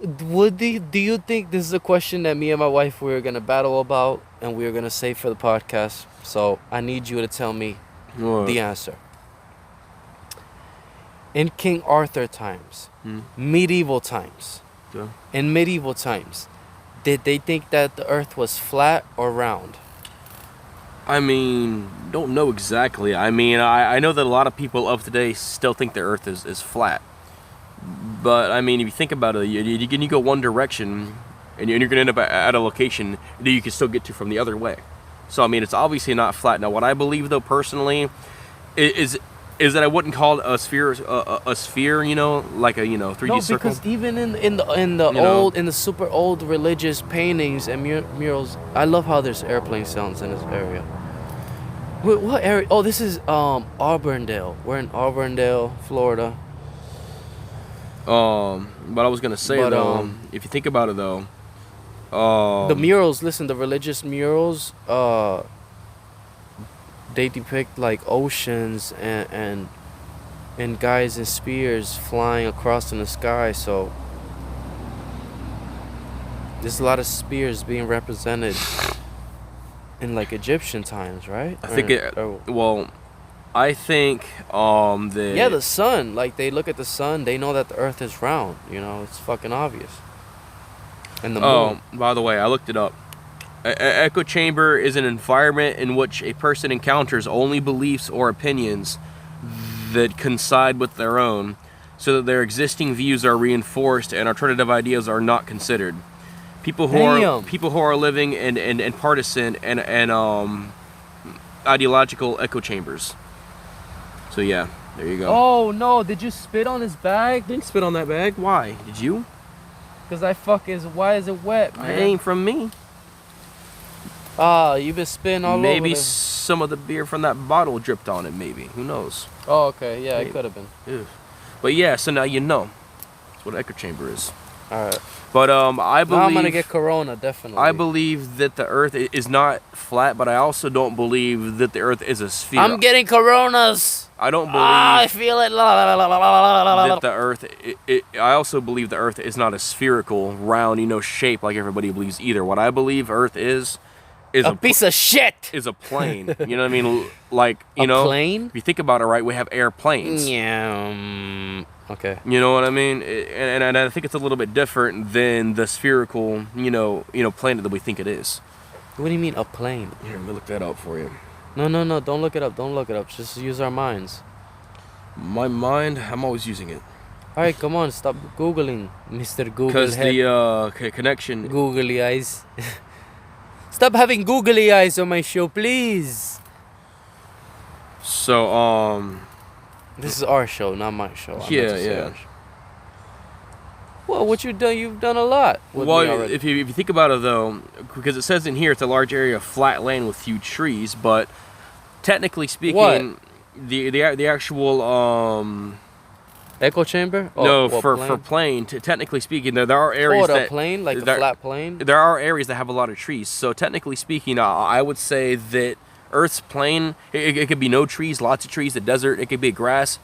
Do you think this is a question that me and my wife we were gonna battle about and we were gonna save for the podcast? So I need you to tell me What? the answer. In King Arthur times, medieval times, Yeah. in medieval times, did they think that the earth was flat or round? I mean, don't know exactly. I mean, I know that a lot of people of today still think the earth is flat. But, I mean, if you think about it, you go one direction, and you're going to end up at a location that you can still get to from the other way. So, I mean, it's obviously not flat. Now, what I believe, though, personally, is that I wouldn't call it a sphere, you know, like a 3D circle. No, because even in the super old religious paintings and murals, I love how there's airplane sounds in this area. What area? Oh, this is Auburndale. We're in Auburndale, Florida. But I was gonna say though, if you think about it though, the murals. Listen, the religious murals. They depict like oceans and guys in spears flying across in the sky. So there's a lot of spears being represented in like Egyptian times, right? I think I think that yeah, the sun. Like they look at the sun, they know that the Earth is round. You know, it's fucking obvious. And the moon. By the way, I looked it up. Echo chamber is an environment in which a person encounters only beliefs or opinions that coincide with their own, so that their existing views are reinforced and alternative ideas are not considered. People who are living in partisan and ideological echo chambers. So yeah, there you go. Oh no! Did you spit on his bag? Didn't spit on that bag. Why? Did you? Cause why is it wet, man? It ain't from me. You've been spitting all over. Maybe some of the beer from that bottle dripped on it. Maybe. Who knows? Oh, okay. Yeah, Maybe. it could have been. Ew. But yeah, so now you know. That's what an echo chamber is. All right. But I believe. Now I'm gonna get corona, definitely. I believe that the Earth is not flat, but I also don't believe that the Earth is a sphere. I'm getting coronas. I don't believe. I feel it. That the Earth. I also believe the Earth is not a spherical, round, shape like everybody believes either. What I believe Earth is a piece of shit. Is a plane. You know what I mean? Like a plane. If you think about it, right, we have airplanes. Yeah. Okay. You know what I mean? And I think it's a little bit different than the spherical, planet that we think it is. What do you mean a plane? Here, let me look that up for you. No. Don't look it up. Don't look it up. Just use our minds. My mind, I'm always using it. All right, come on. Stop Googling, Mr. Google. Because the connection. Googly eyes. Stop having googly eyes on my show, please. So, this is our show, not my show. Yeah. Well, what you done? You've done a lot. Well, if you think about it though, because it says in here it's a large area of flat land with few trees, but technically speaking, the actual echo chamber? No, for plane. Technically speaking, there are areas that plane, like a flat plane. There are areas that have a lot of trees. So technically speaking, I would say that Earth's plane. It could be no trees, lots of trees. The desert. It could be grass.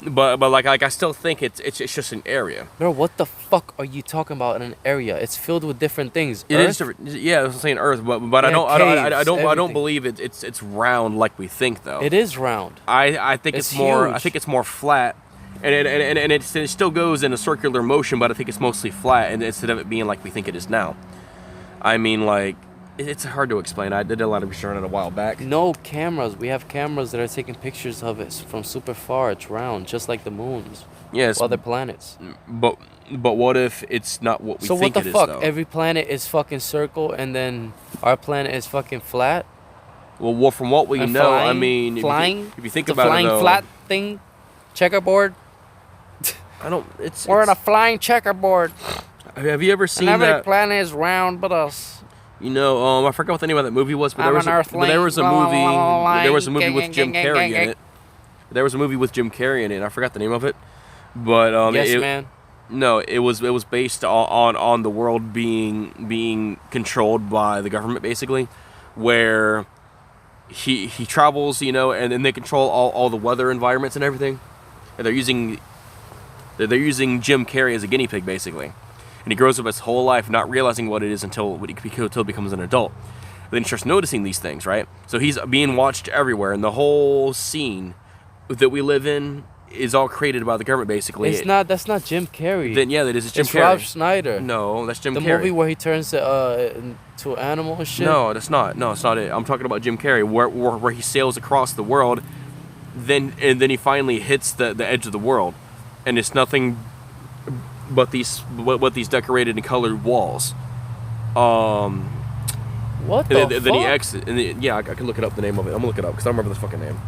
but like I still think it's just an area. Bro, what the fuck are you talking about in an area? It's filled with different things. It is Earth? different. Yeah, I was saying Earth, but Yeah, I don't caves, everything. believe it's round like we think though. It is round. I think It's it's more. I huge. think it's more flat, and it still goes in a circular motion, but I think it's mostly flat, and instead of it being like we think it is now. I mean, like it's hard to explain. I did a lot of research on it a while back. No cameras. We have cameras that are taking pictures of it from super far. It's round, just like the moons. Yes, Other planets. but what if it's not what we So think what the it fuck? is though? Every planet is fucking circle, and then our planet is fucking flat. Well, from what we And know, I flying? mean, Flying. if you think It's a about flying it, though, flat thing, checkerboard. I don't. It's. We're on a flying checkerboard. Have you ever seen And every that? planet is round but us. You know, I forgot what the name of that movie was, but I'm there was an but there was a earthling, movie. There was a movie gang, with gang, Jim gang, Carrey gang, in gang. it. There was a movie with Jim Carrey in it. And I forgot the name of it, but Yes, man. No, it was based on the world being controlled by the government, basically, where he travels, you know, and then they control all the weather environments and everything, and they're using Jim Carrey as a guinea pig, basically. And he grows up his whole life not realizing what it is until he becomes an adult. Then he starts noticing these things, right? So he's being watched everywhere, and the whole scene that we live in is all created by the government, basically. It's not. That's not Jim Carrey. Then yeah, that is Jim It's Carrey. Rob Schneider. No, that's Jim The Carrey. movie where he turns to an animal and shit. No, that's not. No, it's not it. I'm talking about Jim Carrey, where he sails across the world, then he finally hits the edge of the world, and it's nothing but these decorated and colored walls. What the And then he fuck? exits. And yeah, I can look it up. The name of it. I'm gonna look it up because I don't remember the fucking name.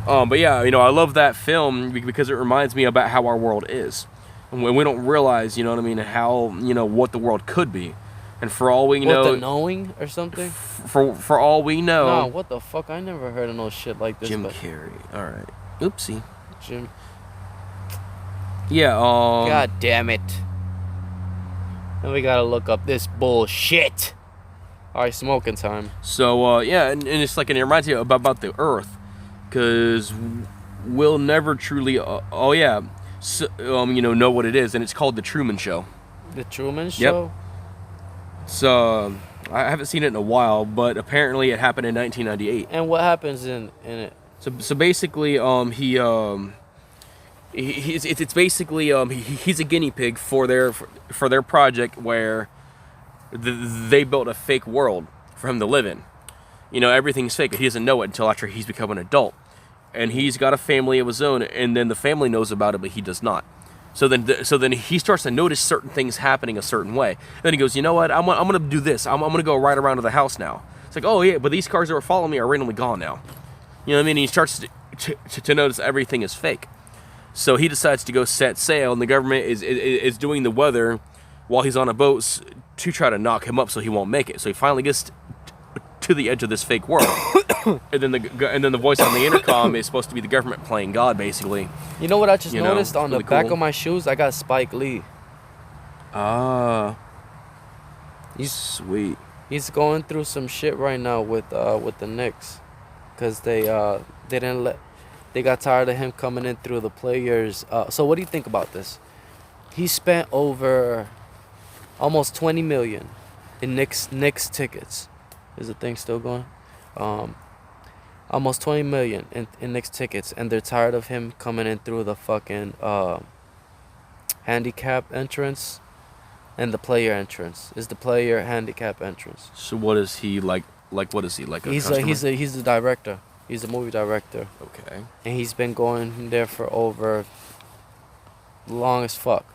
But yeah, you know, I love that film because it reminds me about how our world is, and when we don't realize, you know what I mean, how, you know, what the world could be, and for all we What, know, the knowing or something? for all we know, Nah, what the fuck? I never heard of no shit like this. Jim but Carrey. All right, oopsie. Jim. Yeah. God damn it. Then we gotta look up this bullshit. Alright, smoking time. So yeah, and it's like, and it reminds you about the Earth, because we'll never truly. You know what it is, and it's called the Truman Show. The Truman Show? So I haven't seen it in a while, but apparently it happened in 1998. And what happens in it? So basically, it's basically he's a guinea pig for their project where they built a fake world for him to live in. You know, everything's fake. He doesn't know it until after he's become an adult, and he's got a family of his own, and then the family knows about it, but he does not. So then he starts to notice certain things happening a certain way. Then he goes, you know what? I'm gonna do this. I'm gonna go right around to the house now. It's like, oh yeah, but these cars that were following me are randomly gone now. You know what I mean? And he starts to notice everything is fake. So he decides to go set sail, and the government is doing the weather while he's on a boat to try to knock him up so he won't make it. So he finally gets to the edge of this fake world, and then the voice on the intercom is supposed to be the government playing God, basically. You know what I just You know, noticed on the really back cool. of my shoes? I got Spike Lee. Sweet. He's going through some shit right now with the Knicks, cause they got tired of him coming in through the players. So what do you think about this? He spent over almost 20 million in Knicks tickets. Is the thing still going? Almost 20 million in Knicks tickets, and they're tired of him coming in through the fucking handicap entrance and the player entrance. Is the player handicap entrance? So what is he like? Like what is he like? He's the director. He's a movie director, Okay. and he's been going there for over long as fuck.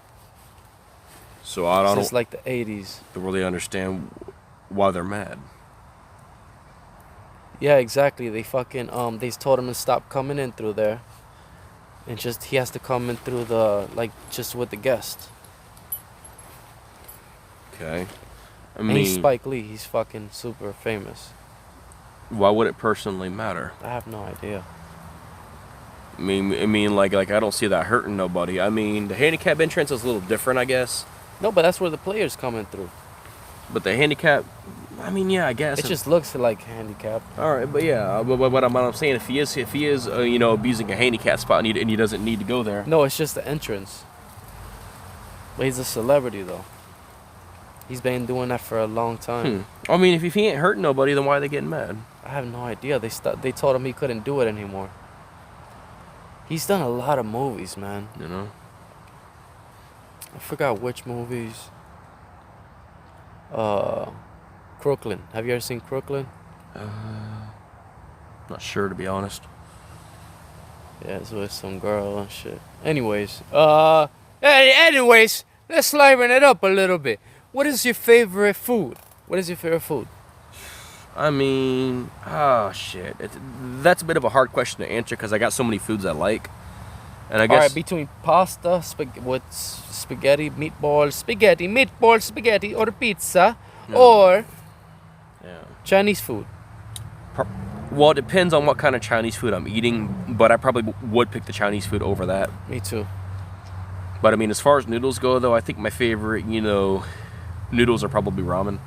So I don't Since like the 80s. really understand why they're mad. Yeah, exactly. They fucking they told him to stop coming in through there, and just he has to come in through the just with the guest. Okay. I And he's mean, Spike Lee. He's fucking super famous. why would it personally matter? I have no idea. I mean, like I don't see that hurting nobody. I mean, the handicap entrance is a little different, I guess. No, but that's where the players coming through. But the handicap, I mean, yeah, I guess It just looks like handicapped. all right, but yeah, but what I'm saying, if he is you know, abusing a handicap spot and he doesn't need to go there. No, it's just the entrance. But he's a celebrity though. He's been doing that for a long time. I mean, if he ain't hurting nobody, then why are they getting mad? I have no idea. They told him he couldn't do it anymore. He's done a lot of movies, man. You know. I forgot which movies. Crooklyn. Have you ever seen Crooklyn? Not sure, to be honest. Yeah, it's with some girl and shit. Anyways, let's liven it up a little bit. What is your favorite food? What is your favorite food? I mean, oh shit, that's a bit of a hard question to answer because I got so many foods I like, and I guess. All right, between pasta, spaghetti, meatball, spaghetti, or pizza, or Chinese food. Well, it depends on what kind of Chinese food I'm eating, but I probably would pick the Chinese food over that. Me too. But I mean, as far as noodles go, though, I think my favorite, you know, noodles are probably ramen.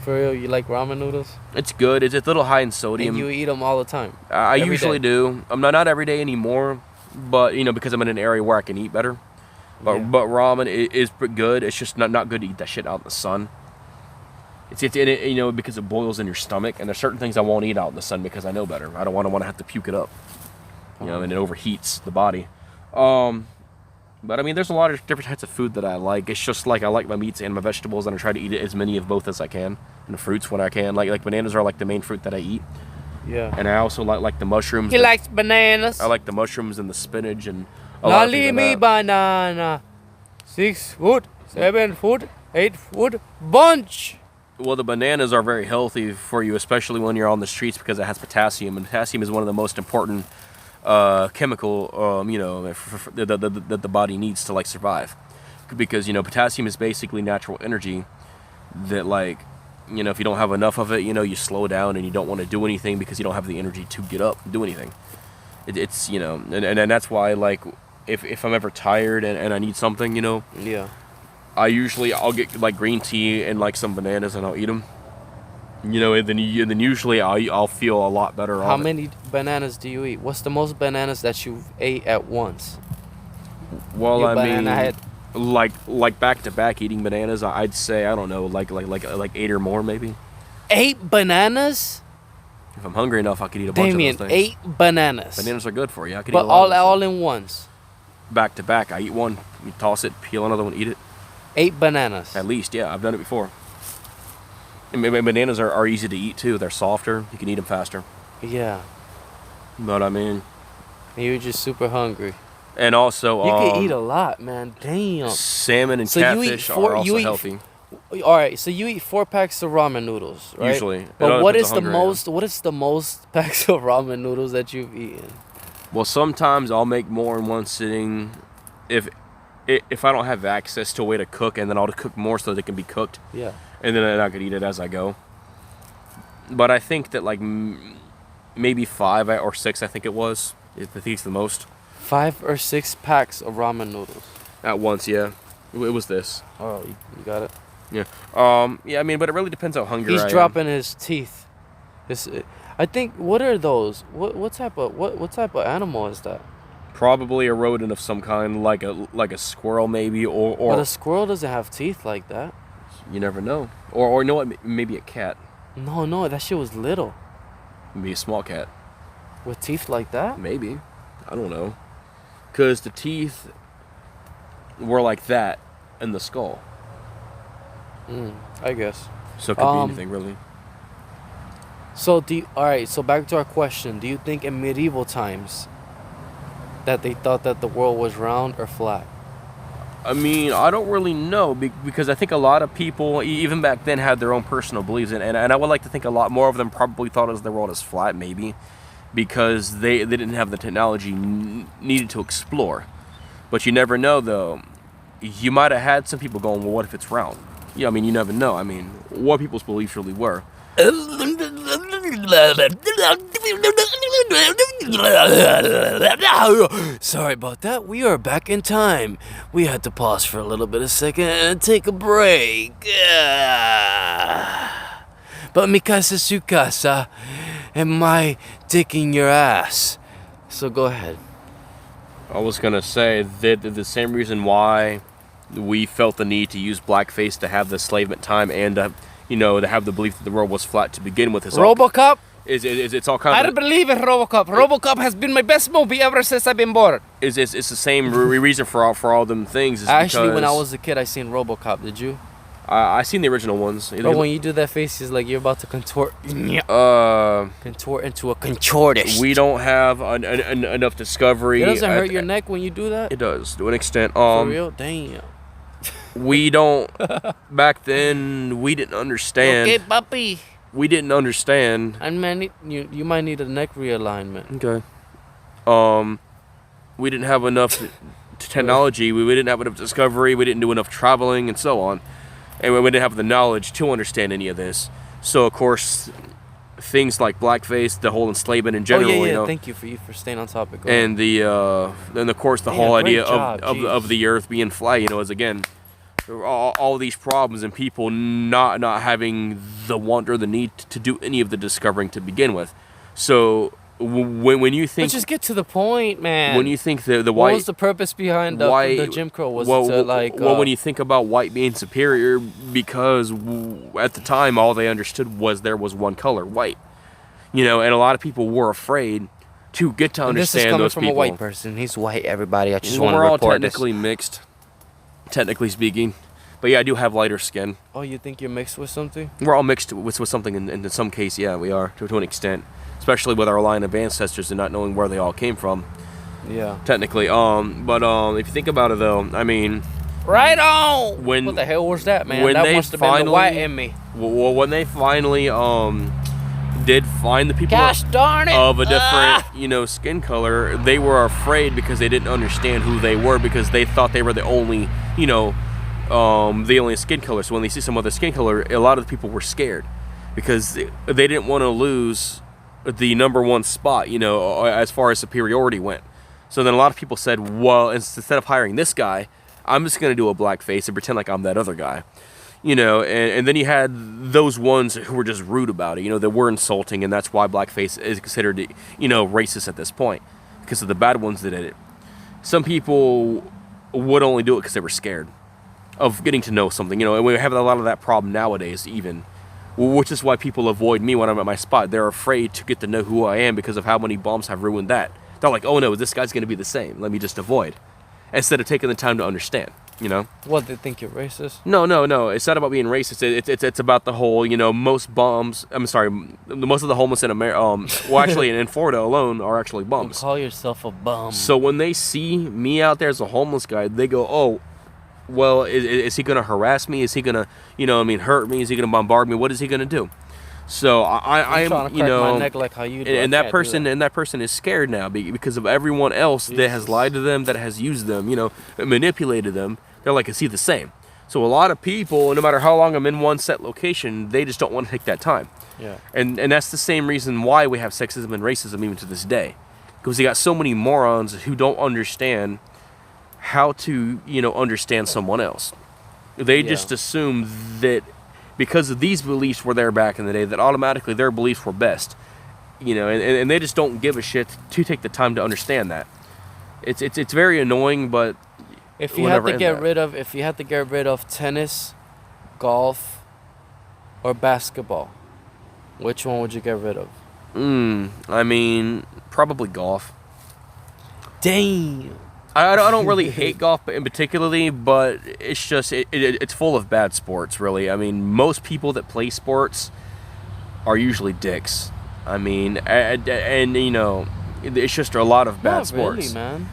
For real, you like ramen noodles? It's good. It's a little high in sodium. And you eat them all the time? I usually do. I'm not every day anymore, but, you know, because I'm in an area where I can eat better. But ramen is pretty good. It's just not good to eat that shit out in the sun. It's you know, because it boils in your stomach, and there's certain things I won't eat out in the sun because I know better. I don't want to have to puke it up, you know, and it overheats the body. But I mean, there's a lot of different types of food that I like. It's just like I like my meats and my vegetables, and I try to eat as many of both as I can, and the fruits when I can. Like bananas are like the main fruit that I eat. Yeah. And I also like the mushrooms. He likes bananas. I like the mushrooms and the spinach and a lot of things like me that. banana. 6 foot, 7 foot, 8 foot, bunch. Well, the bananas are very healthy for you, especially when you're on the streets because it has potassium, and potassium is one of the most important chemical, you know, that the body needs to like survive. Because, you know, potassium is basically natural energy that, like, you know, if you don't have enough of it, you know, you slow down and you don't want to do anything because you don't have the energy to get up and do anything. It's, you know, and that's why, like, if I'm ever tired and I need something, you know, I'll get like green tea and like some bananas and I'll eat them. You know, and then usually I'll feel a lot better. How many bananas do you eat? What's the most bananas that you've ate at once? Well, I mean, like back to back eating bananas, I'd say, I don't know, like 8 or more maybe. 8 bananas? If I'm hungry enough, I could eat a bunch Damien, of those things. 8 bananas. Bananas are good for you. I could but eat a lot all in ones. Back to back, I eat one, you toss it, peel another one, eat it. 8 bananas. At least, yeah, I've done it before. And bananas are easy to eat too. They're softer. You can eat them faster. Yeah. But I mean, you're just super hungry. And also, you can eat a lot, man. Damn. Salmon and catfish are also healthy. All right, so you eat 4 packs of ramen noodles, right? Usually. But what is the most packs of ramen noodles that you've eaten? Well, sometimes I'll make more in one sitting if I don't have access to a way to cook, and then I'll cook more so they can be cooked. Yeah. And then I could eat it as I go. But I think that like maybe 5 or 6, I think it was. I think it's the most. 5 or 6 packs of ramen noodles. At once, yeah. It was this. Oh, you got it? Yeah. Yeah, I mean, but it really depends how hungry I am. He's dropping his teeth. I think, what are those? What type of animal is that? Probably a rodent of some kind, like a squirrel maybe, or. But a squirrel doesn't have teeth like that. You never know. Or you know what? Maybe a cat. No, that shit was little. Maybe a small cat. With teeth like that? Maybe. I don't know. Because the teeth were like that in the skull. I guess. So it could be anything, really. So alright, so back to our question. Do you think in medieval times that they thought that the world was round or flat? I mean, I don't really know because I think a lot of people, even back then, had their own personal beliefs. And I would like to think a lot more of them probably thought of the world as flat, maybe, because they didn't have the technology needed to explore. But you never know, though. You might have had some people going, well, what if it's round? Yeah, I mean, you never know. I mean, what people's beliefs really were. Sorry about that. We are back in time. We had to pause for a little bit of second and take a break. but mi casa es su casa, and my dick in your ass. So go ahead. I was gonna say that the same reason why we felt the need to use blackface to have the enslavement time and to have the belief that the world was flat to begin with is RoboCop? It's all kind I of. don't believe in RoboCop. RoboCop has been my best movie ever since I've been born. It's the same reason for all them things. Is Actually, when I because was a kid, I seen RoboCop. Did you? I seen the original ones. Bro, when you do that face, it's like you're about to contort. Contort into a contortist. We don't have enough discovery. It doesn't hurt your neck when you do that? It does to an extent. For real? Damn. We don't. Back then, we didn't understand. Okay, puppy. We didn't understand. And man, you might need a neck realignment. Okay. We didn't have enough technology. We didn't have enough discovery. We didn't do enough traveling and so on. And we didn't have the knowledge to understand any of this. So of course, things like blackface, the whole enslavement in general. Oh yeah. You know, Thank you for staying on topic. and then of course the whole idea job, of the Earth being flat. You know, is again all these problems and people not having the want or the need to do any of the discovering to begin with. So when you think, let's just get to the point, man. when you think the what white, was the purpose behind the Jim Crow? Was well, it to like? when you think about white being superior, because at the time all they understood was there was one color, white. You know, and a lot of people were afraid to get to understand this is coming those from people. a white person. He's white, everybody. I just Well, want to we're all report technically mixed, technically speaking. But yeah, I do have lighter skin. this. Oh, you think you're mixed with something? We're all mixed with something, in some case, yeah, we are, to an extent. Especially with our line of ancestors and not knowing where they all came from, Yeah. technically. But if you think about it, though, I mean... Right on! When- what the hell was that, man? when That they must have been the white in me. Well, when they finally did find the people Gosh darn it! of a different, skin color, they were afraid because they didn't understand who they were because they thought they were the only, the only skin color. So when they see some other skin color, a lot of the people were scared because they didn't want to lose the number one spot, as far as superiority went. So then a lot of people said, well, instead of hiring this guy, I'm just going to do a blackface and pretend like I'm that other guy. And then you had those ones who were just rude about it, that were insulting, and that's why blackface is considered, racist at this point, because of the bad ones that did it. Some people would only do it because they were scared of getting to know something, and we have a lot of that problem nowadays even, which is why people avoid me when I'm at my spot. They're afraid to get to know who I am because of how many bombs have ruined that. They're like, oh no, this guy's going to be the same. Let me just avoid. Instead of taking the time to understand, What, they think you're racist? No. It's not about being racist. It's about the whole, most bombs. I'm sorry, most of the homeless in America, well, actually in Florida alone are actually You bums. call yourself a bum. So when they see me out there as a homeless guy, they go, oh, well, is he going to harass me? Is he going to, hurt me? Is he going to bombard me? What is he going to do? So I'm trying to crack my neck like how you do. and I that can't do person is scared now because of everyone else that has lied to them, that has used them, manipulated them. They're like, is he the same? So a lot of people, no matter how long I'm in one set location, they just don't want to take that time. Yeah. And that's the same reason why we have sexism and racism even to this day, because you got so many morons who don't understand how to understand someone else. They just assume that because of these beliefs were there back in the day, that automatically their beliefs were best, and they just don't give a shit to take the time to understand that. It's very annoying, but If you had to get rid of tennis, golf, or basketball, which one would you get rid of? I mean, probably golf. Damn. I don't really hate golf in particularly, but it's just it's full of bad sports, really. I mean, most people that play sports are usually dicks. I mean, and it's just a lot of bad Not sports. really, man.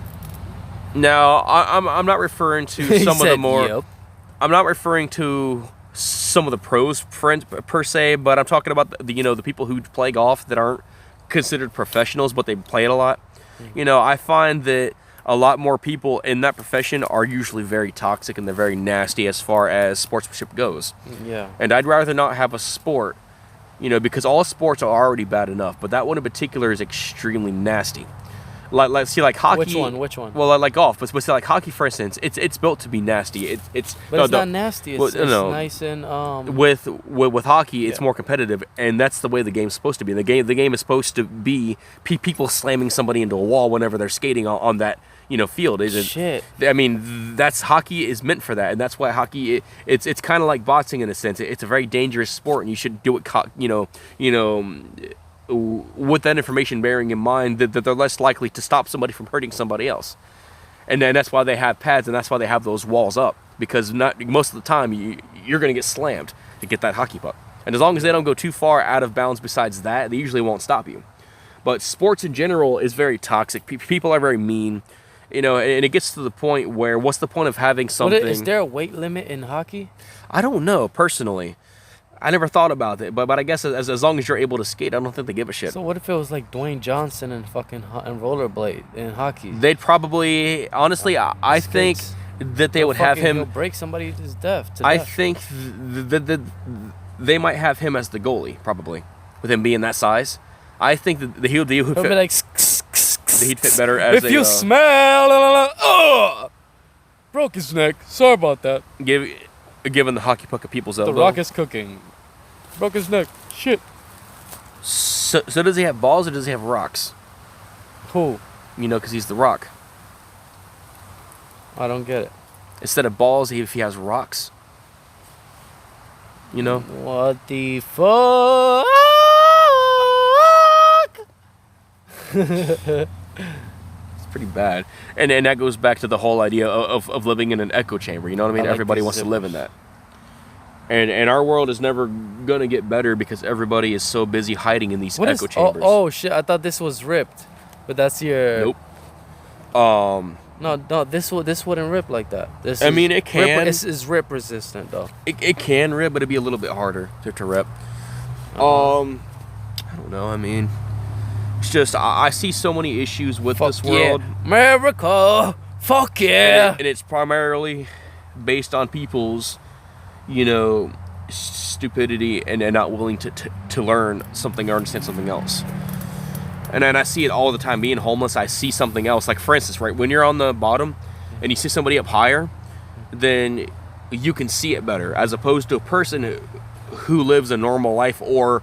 Now, I'm not referring to He some of the said, more. "Yep." I'm not referring to some of the pros per se, but I'm talking about the people who play golf that aren't considered professionals, but they play it a lot. I find that a lot more people in that profession are usually very toxic and they're very nasty as far as sportsmanship goes. Yeah. And I'd rather not have a sport, because all sports are already bad enough, but that one in particular is extremely nasty. like hockey. Which one? Well, like golf, but see, like hockey, for instance, it's built to be nasty. It's not nasty. It's nice and With hockey, it's more competitive, and that's the way the game's supposed to be. The game is supposed to be people slamming somebody into a wall whenever they're skating on that field. Shit. I mean, that's hockey is meant for that, and that's why hockey it's kind of like boxing in a sense. It's a very dangerous sport, and you should do it. With that information bearing in mind that they're less likely to stop somebody from hurting somebody else. And then that's why they have pads, and that's why they have those walls up, because most of the time you're going to get slammed to get that hockey puck. And as long as they don't go too far out of bounds besides that, they usually won't stop you. But sports in general is very toxic. People are very mean, and it gets to the point where what's the point of having something... Is there a weight limit in hockey? I don't know, personally. I never thought about it, but I guess as long as you're able to skate, I don't think they give a shit. So what if it was like Dwayne Johnson and fucking and rollerblade in hockey? They'd probably, honestly, I think that they would have him... He'll break somebody to death. I think that they might have him as the goalie, probably, with him being that size. I think that he would fit... Be like... He'd fit better as if you smell... broke his neck. Sorry about that. Given the hockey puck of people's elbow. The Rock is cooking. Broke his neck. Shit. So does he have balls or does he have rocks? Who? Because he's the Rock. I don't get it. Instead of balls, if he has rocks. What the fuck? It's pretty bad. And that goes back to the whole idea of living in an echo chamber. You know what I mean? Everybody wants to live in that. And our world is never going to get better because everybody is so busy hiding in these echo chambers. Oh, shit. I thought this was ripped. But that's your... Nope. No, this wouldn't rip like that. It can. It's rip resistant, though. It can rip, but it'd be a little bit harder to rip. I don't know. I mean... It's just, I see so many issues with this world. Yeah. America! Fuck yeah! And it's primarily based on people's, stupidity and not willing to learn something or understand something else. And then I see it all the time. Being homeless, I see something else. Like, for instance, right, when you're on the bottom and you see somebody up higher, then you can see it better, as opposed to a person who lives a normal life or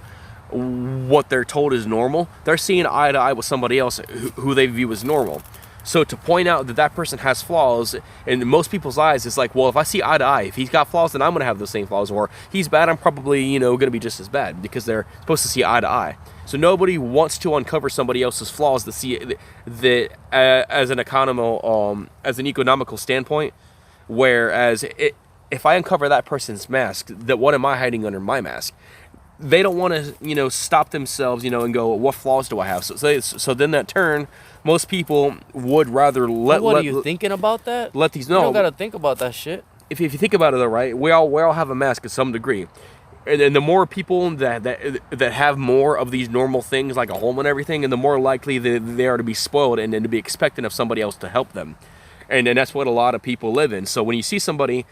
what they're told is normal. They're seeing eye to eye with somebody else who they view as normal. So to point out that person has flaws, in most people's eyes, it's like, well, if I see eye to eye, if he's got flaws, then I'm going to have those same flaws. Or he's bad, I'm probably, going to be just as bad, because they're supposed to see eye to eye. So nobody wants to uncover somebody else's flaws to see that as an economical standpoint. Whereas if I uncover that person's mask, that what am I hiding under my mask? They don't want to, stop themselves, and go, what flaws do I have? So then that turn, most people would rather let... What are you thinking about that? Let these know. You don't got to think about that shit. If you think about it, though, right, we all have a mask to some degree. And the more people that have more of these normal things, like a home and everything, and the more likely they are to be spoiled and to be expectant of somebody else to help them. And that's what a lot of people live in. So when you see somebody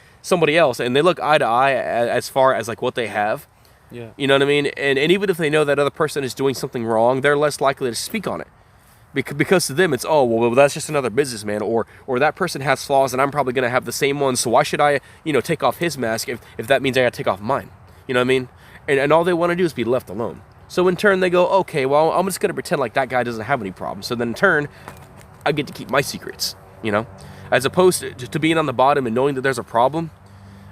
else, and they look eye to eye as far as, like, what they have... Yeah. You know what I mean? And even if they know that other person is doing something wrong, they're less likely to speak on it. Because to them, it's, oh, well, that's just another businessman. Or that person has flaws, and I'm probably going to have the same ones. So why should I, take off his mask if that means I got to take off mine? You know what I mean? And all they want to do is be left alone. So in turn, they go, okay, well, I'm just going to pretend like that guy doesn't have any problems. So then in turn, I get to keep my secrets, As opposed to being on the bottom and knowing that there's a problem.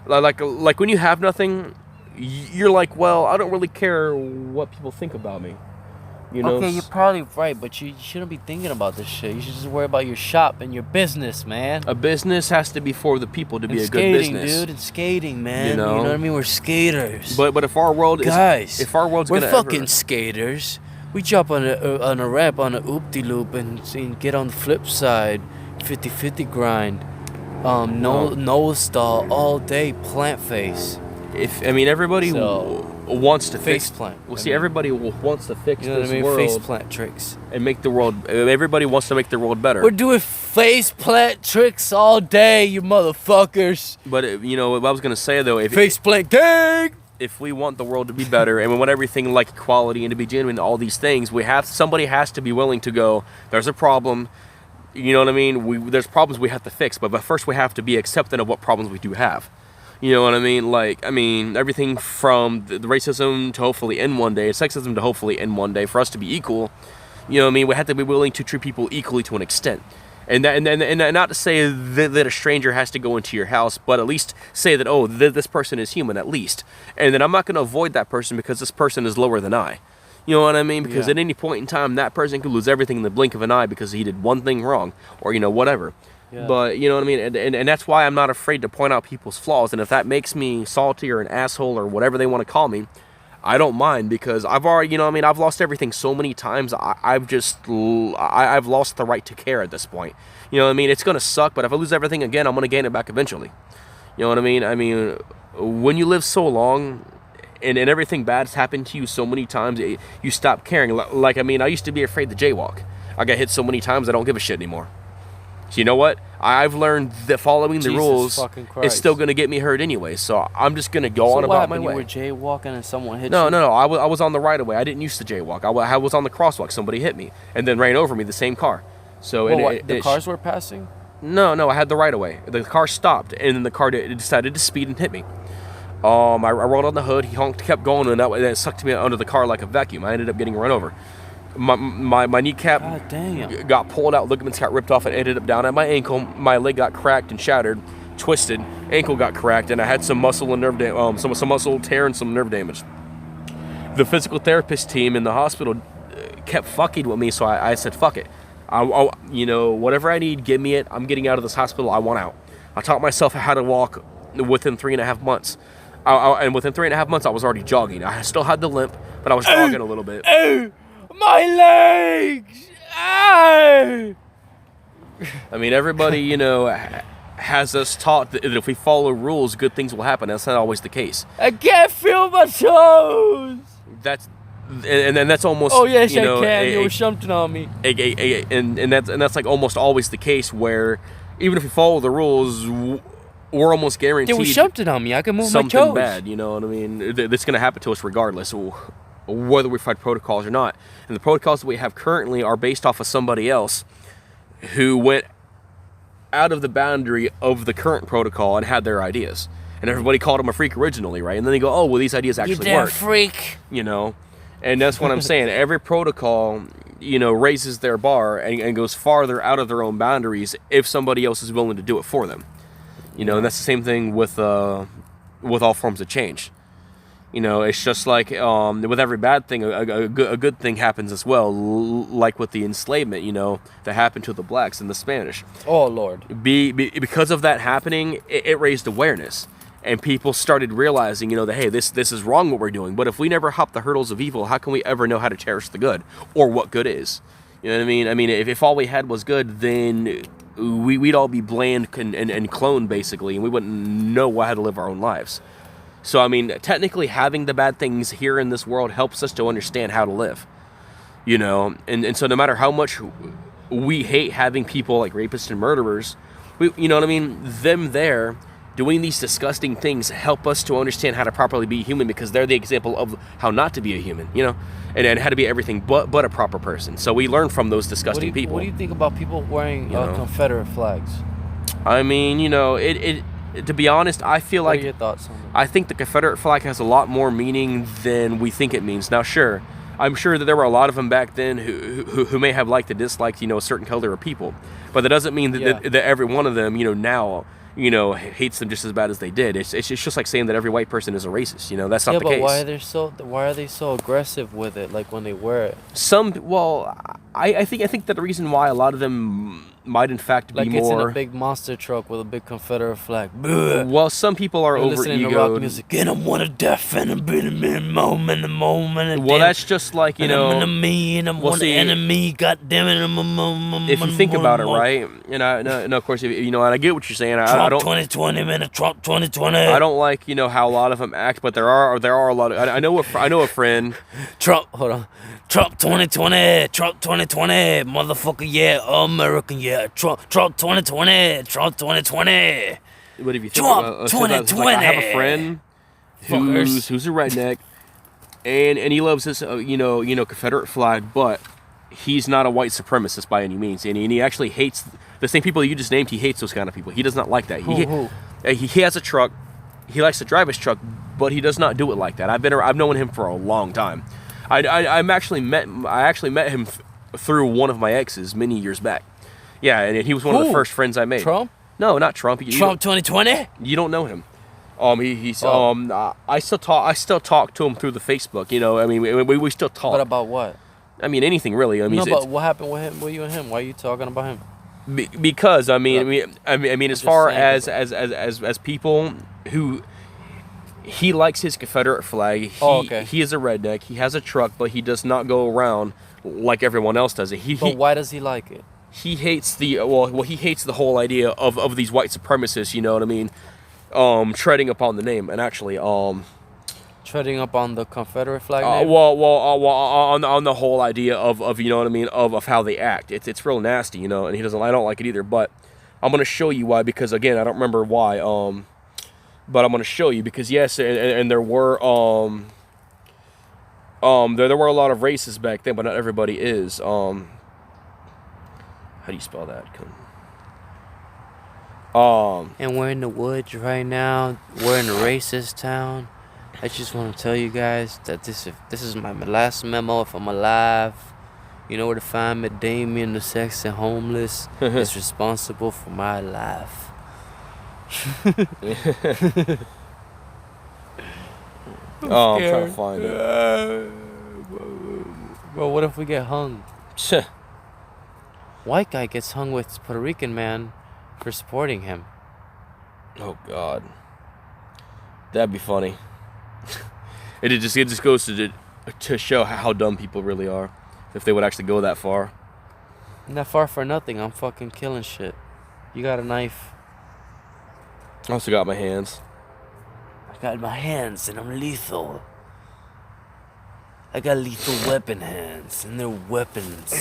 Like when you have nothing... You're like, well, I don't really care what people think about me. Okay, you're probably right, but you shouldn't be thinking about this shit. You should just worry about your shop and your business, man. A business has to be for the people to be a good business. Skating, dude, and skating, man. You know what I mean? We're skaters. But if our world is... if our world's we're fucking skaters. We jump on a ramp on a oop-de-loop and get on the flip side. 50-50 grind. Nose stall all day, plant face. Everybody wants to face fix plant. Well, everybody wants to fix this world. Face plant tricks and make the world. Everybody wants to make the world better. We're doing face plant tricks all day, you motherfuckers. But what I was gonna say though, face plant gang. if we want the world to be better and we want everything like equality and to be genuine, all these things, somebody has to be willing to go, there's a problem, you know what I mean? There's problems we have to fix, but first we have to be accepting of what problems we do have. You know what I mean? Like, I mean, everything from the racism to hopefully end one day, sexism to hopefully end one day, for us to be equal, you know what I mean? We have to be willing to treat people equally to an extent. And not to say that a stranger has to go into your house, but at least say that, oh, this person is human, at least. And then I'm not going to avoid that person because this person is lower than I. You know what I mean? Because at any point in time, that person could lose everything in the blink of an eye because he did one thing wrong, or, you know, whatever. Yeah. But, you know what I mean? And that's why I'm not afraid to point out people's flaws. And if that makes me salty or an asshole or whatever they want to call me, I don't mind, because I've already, you know what I mean, I've lost everything so many times. I've lost the right to care at this point. You know what I mean? It's going to suck, but if I lose everything again, I'm going to gain it back eventually. You know what I mean? I mean, when you live so long and everything bad's happened to you so many times, you stop caring. Like, I mean, I used to be afraid to jaywalk. I got hit so many times, I don't give a shit anymore. So you know what? I've learned that following the rules is still going to get me hurt anyway. So I'm just going to go on about my way. You were jaywalking and someone hit you? No. I was on the right of way. I didn't used to jaywalk. I was on the crosswalk. Somebody hit me and then ran over me, the same car. So the cars were passing? No. I had the right of way. The car stopped, and then the car decided to speed and hit me. I rolled on the hood. He honked, kept going, and that sucked me under the car like a vacuum. I ended up getting run over. My kneecap got pulled out, ligaments got ripped off, and ended up down at my ankle. My leg got cracked and shattered, twisted, ankle got cracked, and I had some muscle and nerve some muscle tear and some nerve damage. The physical therapist team in the hospital kept fucking with me, so I said, fuck it. You know, whatever I need, give me it. I'm getting out of this hospital. I want out. I taught myself how to walk within 3.5 months. And within 3.5 months, I was already jogging. I still had the limp, but I was jogging a little bit. My legs! Ah! I mean, everybody, you know, has us taught that if we follow rules, good things will happen. That's not always the case. I can't feel my toes! And that's almost... Oh, yes, I can. You were something on me. And that's like almost always the case, where even if we follow the rules, we're almost guaranteed... There was something on me. I can move my toes. Something bad, you know what I mean? That's going to happen to us regardless, whether we find protocols or not. And the protocols that we have currently are based off of somebody else who went out of the boundary of the current protocol and had their ideas. And everybody called him a freak originally, right? And then they go, oh, well, these ideas actually you damn work. Freak. You know? And that's what I'm saying. Every protocol, you know, raises their bar and goes farther out of their own boundaries if somebody else is willing to do it for them. You know, and that's the same thing with all forms of change. You know, it's just like with every bad thing, a good thing happens as well, like with the enslavement, you know, that happened to the blacks and the Spanish. Oh, Lord. Because of that happening, it raised awareness. And people started realizing, you know, that, hey, this is wrong what we're doing. But if we never hop the hurdles of evil, how can we ever know how to cherish the good or what good is? You know what I mean? I mean, if all we had was good, then we'd all be bland and cloned, basically, and we wouldn't know how to live our own lives. So, I mean, technically having the bad things here in this world helps us to understand how to live, you know? And so no matter how much we hate having people like rapists and murderers, you know what I mean? Them there doing these disgusting things help us to understand how to properly be human, because they're the example of how not to be a human, you know? And how to be everything but a proper person. So we learn from those disgusting people. What do you think about people wearing Confederate flags? I mean, you know, to be honest, I feel like... What are your thoughts on that? I think the Confederate flag has a lot more meaning than we think it means. Now, sure, I'm sure that there were a lot of them back then who may have liked and disliked, you know, a certain color of people. But that doesn't mean that every one of them, you know, now, you know, hates them just as bad as they did. It's just like saying that every white person is a racist. You know, that's not the case. Yeah, but why are they so aggressive with it? Like when they wear it. I think that the reason why a lot of them might in fact be like more... Like it's in a big monster truck with a big Confederate flag. Well, some people are over-egoed. Rock music. Get them one of death and a bit of the moment. Well, that's just like, you know... And I'm me and I'm one enemy. God damn it. If you think about it, right? And of course, you know, and I get what you're saying. I don't... Trump 2020, man. Trump 2020. I don't like, you know, how a lot of them act, but there are a lot of... I know a friend... Hold on. Trump 2020, Trump 2020, motherfucker, yeah, American, yeah, Trump 2020, Trump 2020. What if you think Trump about 2020? Like I have a friend who's a redneck, and he loves this Confederate flag, but he's not a white supremacist by any means, and he actually hates the same people you just named. He hates those kind of people. He does not like that. He has a truck. He likes to drive his truck, but he does not do it like that. I've known him for a long time. I actually met him through one of my exes many years back. Yeah, and he was one of the first friends I made. Trump? No, not Trump. Trump 2020? You don't know him. I still talk to him through the Facebook. You know, I mean, we still talk. But about what? I mean, anything really. I mean, No, but what happened with him? With you and him? Why are you talking about him? Because I mean, as far as people who he likes his Confederate flag. He is a redneck. He has a truck, but he does not go around like everyone else does it. But why does he like it? He hates he hates the whole idea of these white supremacists. You know what I mean? Treading upon the name, and actually, treading up on the Confederate flag name? On the whole idea of you know what I mean, of how they act. It's real nasty, you know, and I don't like it either, but I'm gonna show you why, because again, I don't remember why, but I'm gonna show you, because yes, and there were there were a lot of racists back then, but not everybody is. How do you spell that? And we're in the woods right now. We're in a racist town. I just want to tell you guys that this is my last memo. If I'm alive, you know where to find me. Damien, the sexy homeless, is responsible for my life. I'm trying to find it. Bro, what if we get hung? White guy gets hung with Puerto Rican man for supporting him. Oh God, that'd be funny. It just goes to show how dumb people really are, if they would actually go that far. Not far for nothing. I'm fucking killing shit. You got a knife? I also got my hands. I got my hands and I'm lethal. I got lethal weapon hands and they're weapons.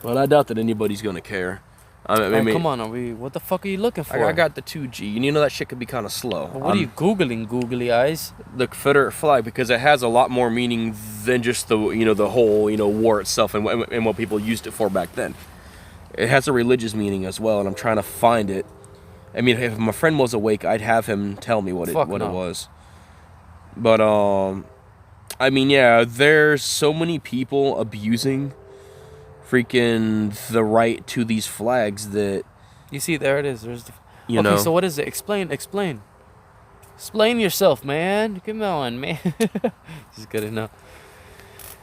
Well, I doubt that anybody's gonna care. I mean, come on, what the fuck are you looking for? I got the 2G, and you know that shit could be kind of slow. Well, what are you Googling, googly eyes? The Confederate flag, because it has a lot more meaning than just the whole war itself and what people used it for back then. It has a religious meaning as well, and I'm trying to find it. I mean, if my friend was awake, I'd have him tell me what it was. But I mean, yeah, there's so many people abusing freaking the right to ththese flags that you see. There it is. There's the. You know. So what is it? Explain yourself, man. Come on, man. This is good enough.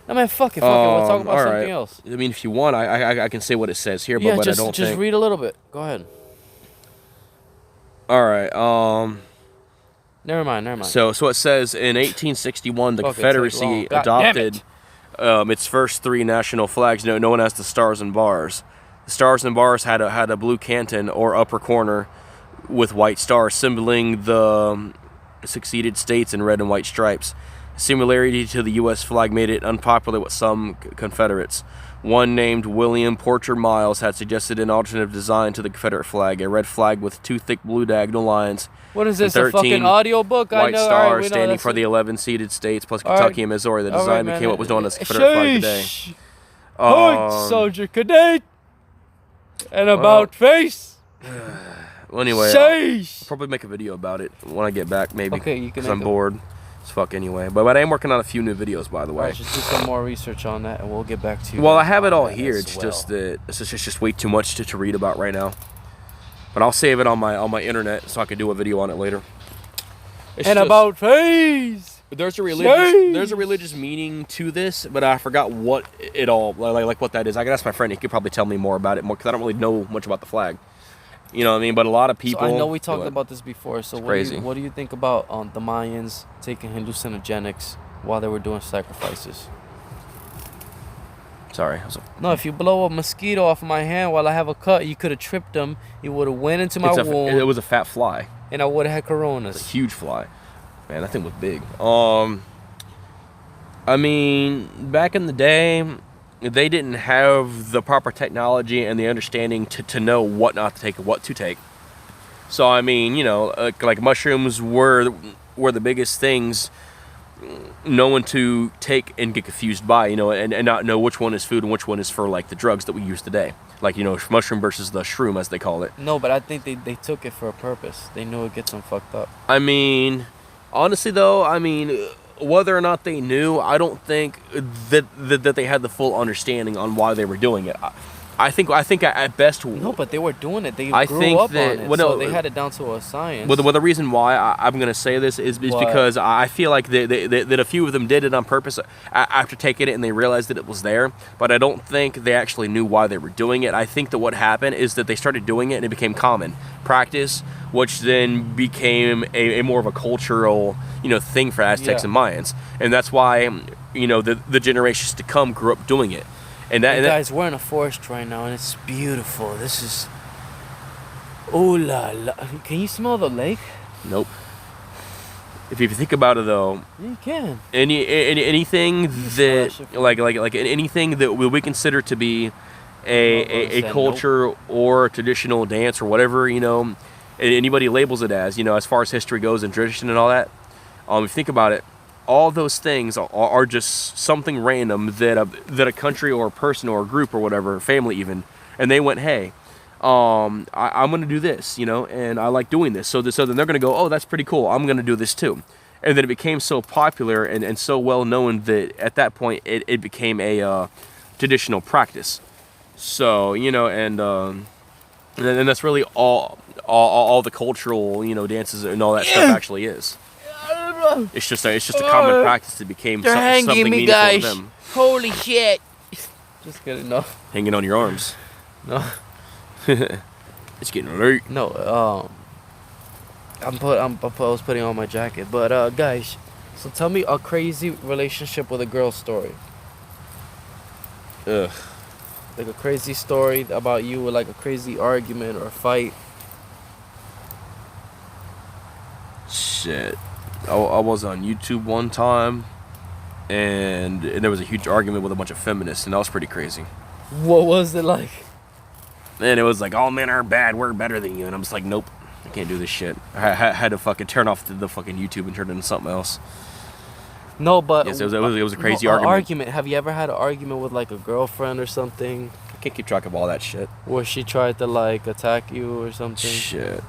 No, man, fuck it. We'll talk about something else. I mean, if you want, I can say what it says here, but I don't think. Just read a little bit. Go ahead. All right. Never mind. So it says in 1861, the Confederacy adopted its first three national flags, known as the Stars and Bars. The Stars and Bars had a blue canton or upper corner with white stars, symboling the succeeded states in red and white stripes. Similarity to the U.S. flag made it unpopular with some Confederates. One named William Porter Miles had suggested an alternative design to the Confederate flag, a red flag with two thick blue diagonal lines. What is this, a fucking audio book? White stars standing for the 11 seeded states plus Kentucky and Missouri. The design became what was known as the Confederate flag today. Soldier cadet and about face. Well, anyway, I'll probably make a video about it when I get back, maybe. Okay, you can. Because I'm bored as fuck anyway. But I am working on a few new videos, by the way. Just do some more research on that, and we'll get back to you. Well, I have it all here. It's just that it's just way too much to read about right now. But I'll save it on my internet so I can do a video on it later. About face. There's a religious meaning to this, but I forgot what it all like what that is. I can ask my friend; he could probably tell me more about it because I don't really know much about the flag. You know what I mean? But a lot of people. So I know we talked about this before. So what do you think about the Mayans taking hallucinogenics while they were doing sacrifices? Sorry. No, if you blow a mosquito off my hand while I have a cut, you could have tripped them. He would have went into my wound. It was a fat fly. And I would have had coronas. It's a huge fly. Man, that thing was big. I mean, back in the day, they didn't have the proper technology and the understanding to know what not to take and what to take. So, I mean, like mushrooms were were the biggest things known to take and get confused by, and not know which one is food and which one is for like the drugs that we use today. Like, mushroom versus the shroom, as they call it. No, but I think they took it for a purpose. They knew it gets them fucked up. I mean, honestly though, whether or not they knew, I don't think that they had the full understanding on why they were doing it. I think at best. No, but they were doing it. They I grew think up that, on it, well, no, so they had it down to a science. Well, the reason why I'm going to say this is because I feel like that a few of them did it on purpose after taking it and they realized that it was there, but I don't think they actually knew why they were doing it. I think that what happened is that they started doing it and it became common practice, which then became a more of a cultural, thing for Aztecs and Mayans. And that's why, the generations to come grew up doing it. And guys, we're in a forest right now, and it's beautiful. This is... Oh la la. Can you smell the lake? Nope. If you think about it, though... You can. Anything that... Like anything that we consider to be a culture or a traditional dance or whatever, anybody labels it as far as history goes and tradition and all that. If you think about it, all those things are just something random that a country or a person or a group or whatever, family even, and they went, hey, I'm going to do this, and I like doing this. So then they're going to go, oh, that's pretty cool. I'm going to do this too. And then it became so popular and so well known that at that point it became a traditional practice. So, and that's really all the cultural, dances and all that stuff actually is. It's just a common practice that became something meaningful guys. to them. Holy shit! Just kidding, no. Hanging on your arms. No. It's getting late. No, I was putting on my jacket, but guys, so tell me a crazy relationship with a girl story. Ugh. Like a crazy story about you with like a crazy argument or a fight. Shit. I was on YouTube one time, and there was a huge argument with a bunch of feminists, and that was pretty crazy. What was it like? And it was like, all men are bad, we're better than you. And I'm just like, nope, I can't do this shit. I had to fucking turn off the fucking YouTube and turn it into something else. No, but... Yes, it was a crazy argument. Have you ever had an argument with like a girlfriend or something? I can't keep track of all that shit. Where she tried to like attack you or something? Shit.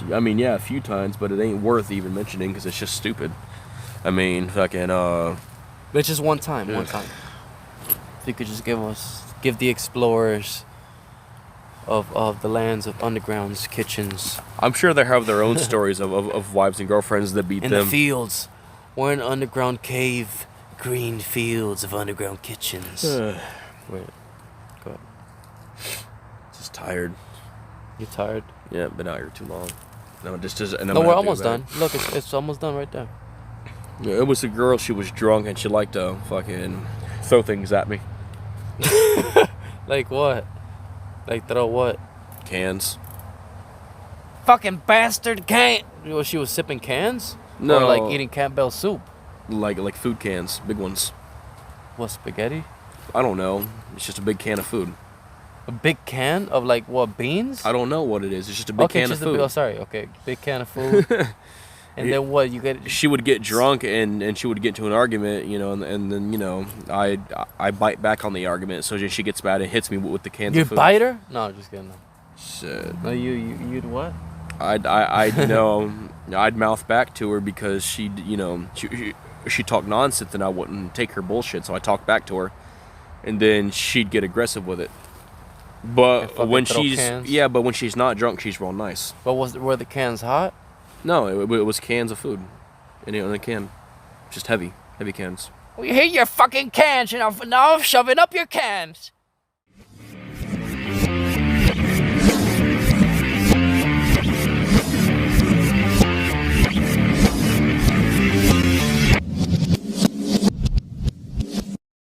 Yeah, a few times, but it ain't worth even mentioning because it's just stupid. Fucking, But just one time. If you could just give the explorers of the lands of undergrounds, kitchens. I'm sure they have their own stories of wives and girlfriends that beat in them. In the fields. We're in an underground cave. Green fields of underground kitchens. Wait. Go ahead. Just tired. You tired? Yeah, been out here too long. No, we're almost done. Look, it's almost done right there. Yeah, it was a girl. She was drunk and she liked to fucking throw things at me. Like what? Like throw what? Cans. Fucking bastard can. Well, she was sipping cans? No. Or like eating Campbell soup? Like food cans, big ones. What, spaghetti? I don't know. It's just a big can of food. A big can of like what, beans? I don't know what it is. It's just a big can of food. Big can of food. And then what, you get... She would get drunk and she would get into an argument, and then, I bite back on the argument, so she gets mad and hits me with the cans of food. You bite her? No, just kidding. Shit. No, you'd what? I'd mouth back to her because she talked nonsense and I wouldn't take her bullshit, so I talked back to her, and then she'd get aggressive with it. But when she's not drunk, she's real nice. But were the cans hot? No, it was cans of food, in a can, just heavy cans. We hate your fucking cans, now I'm shoving up your cans.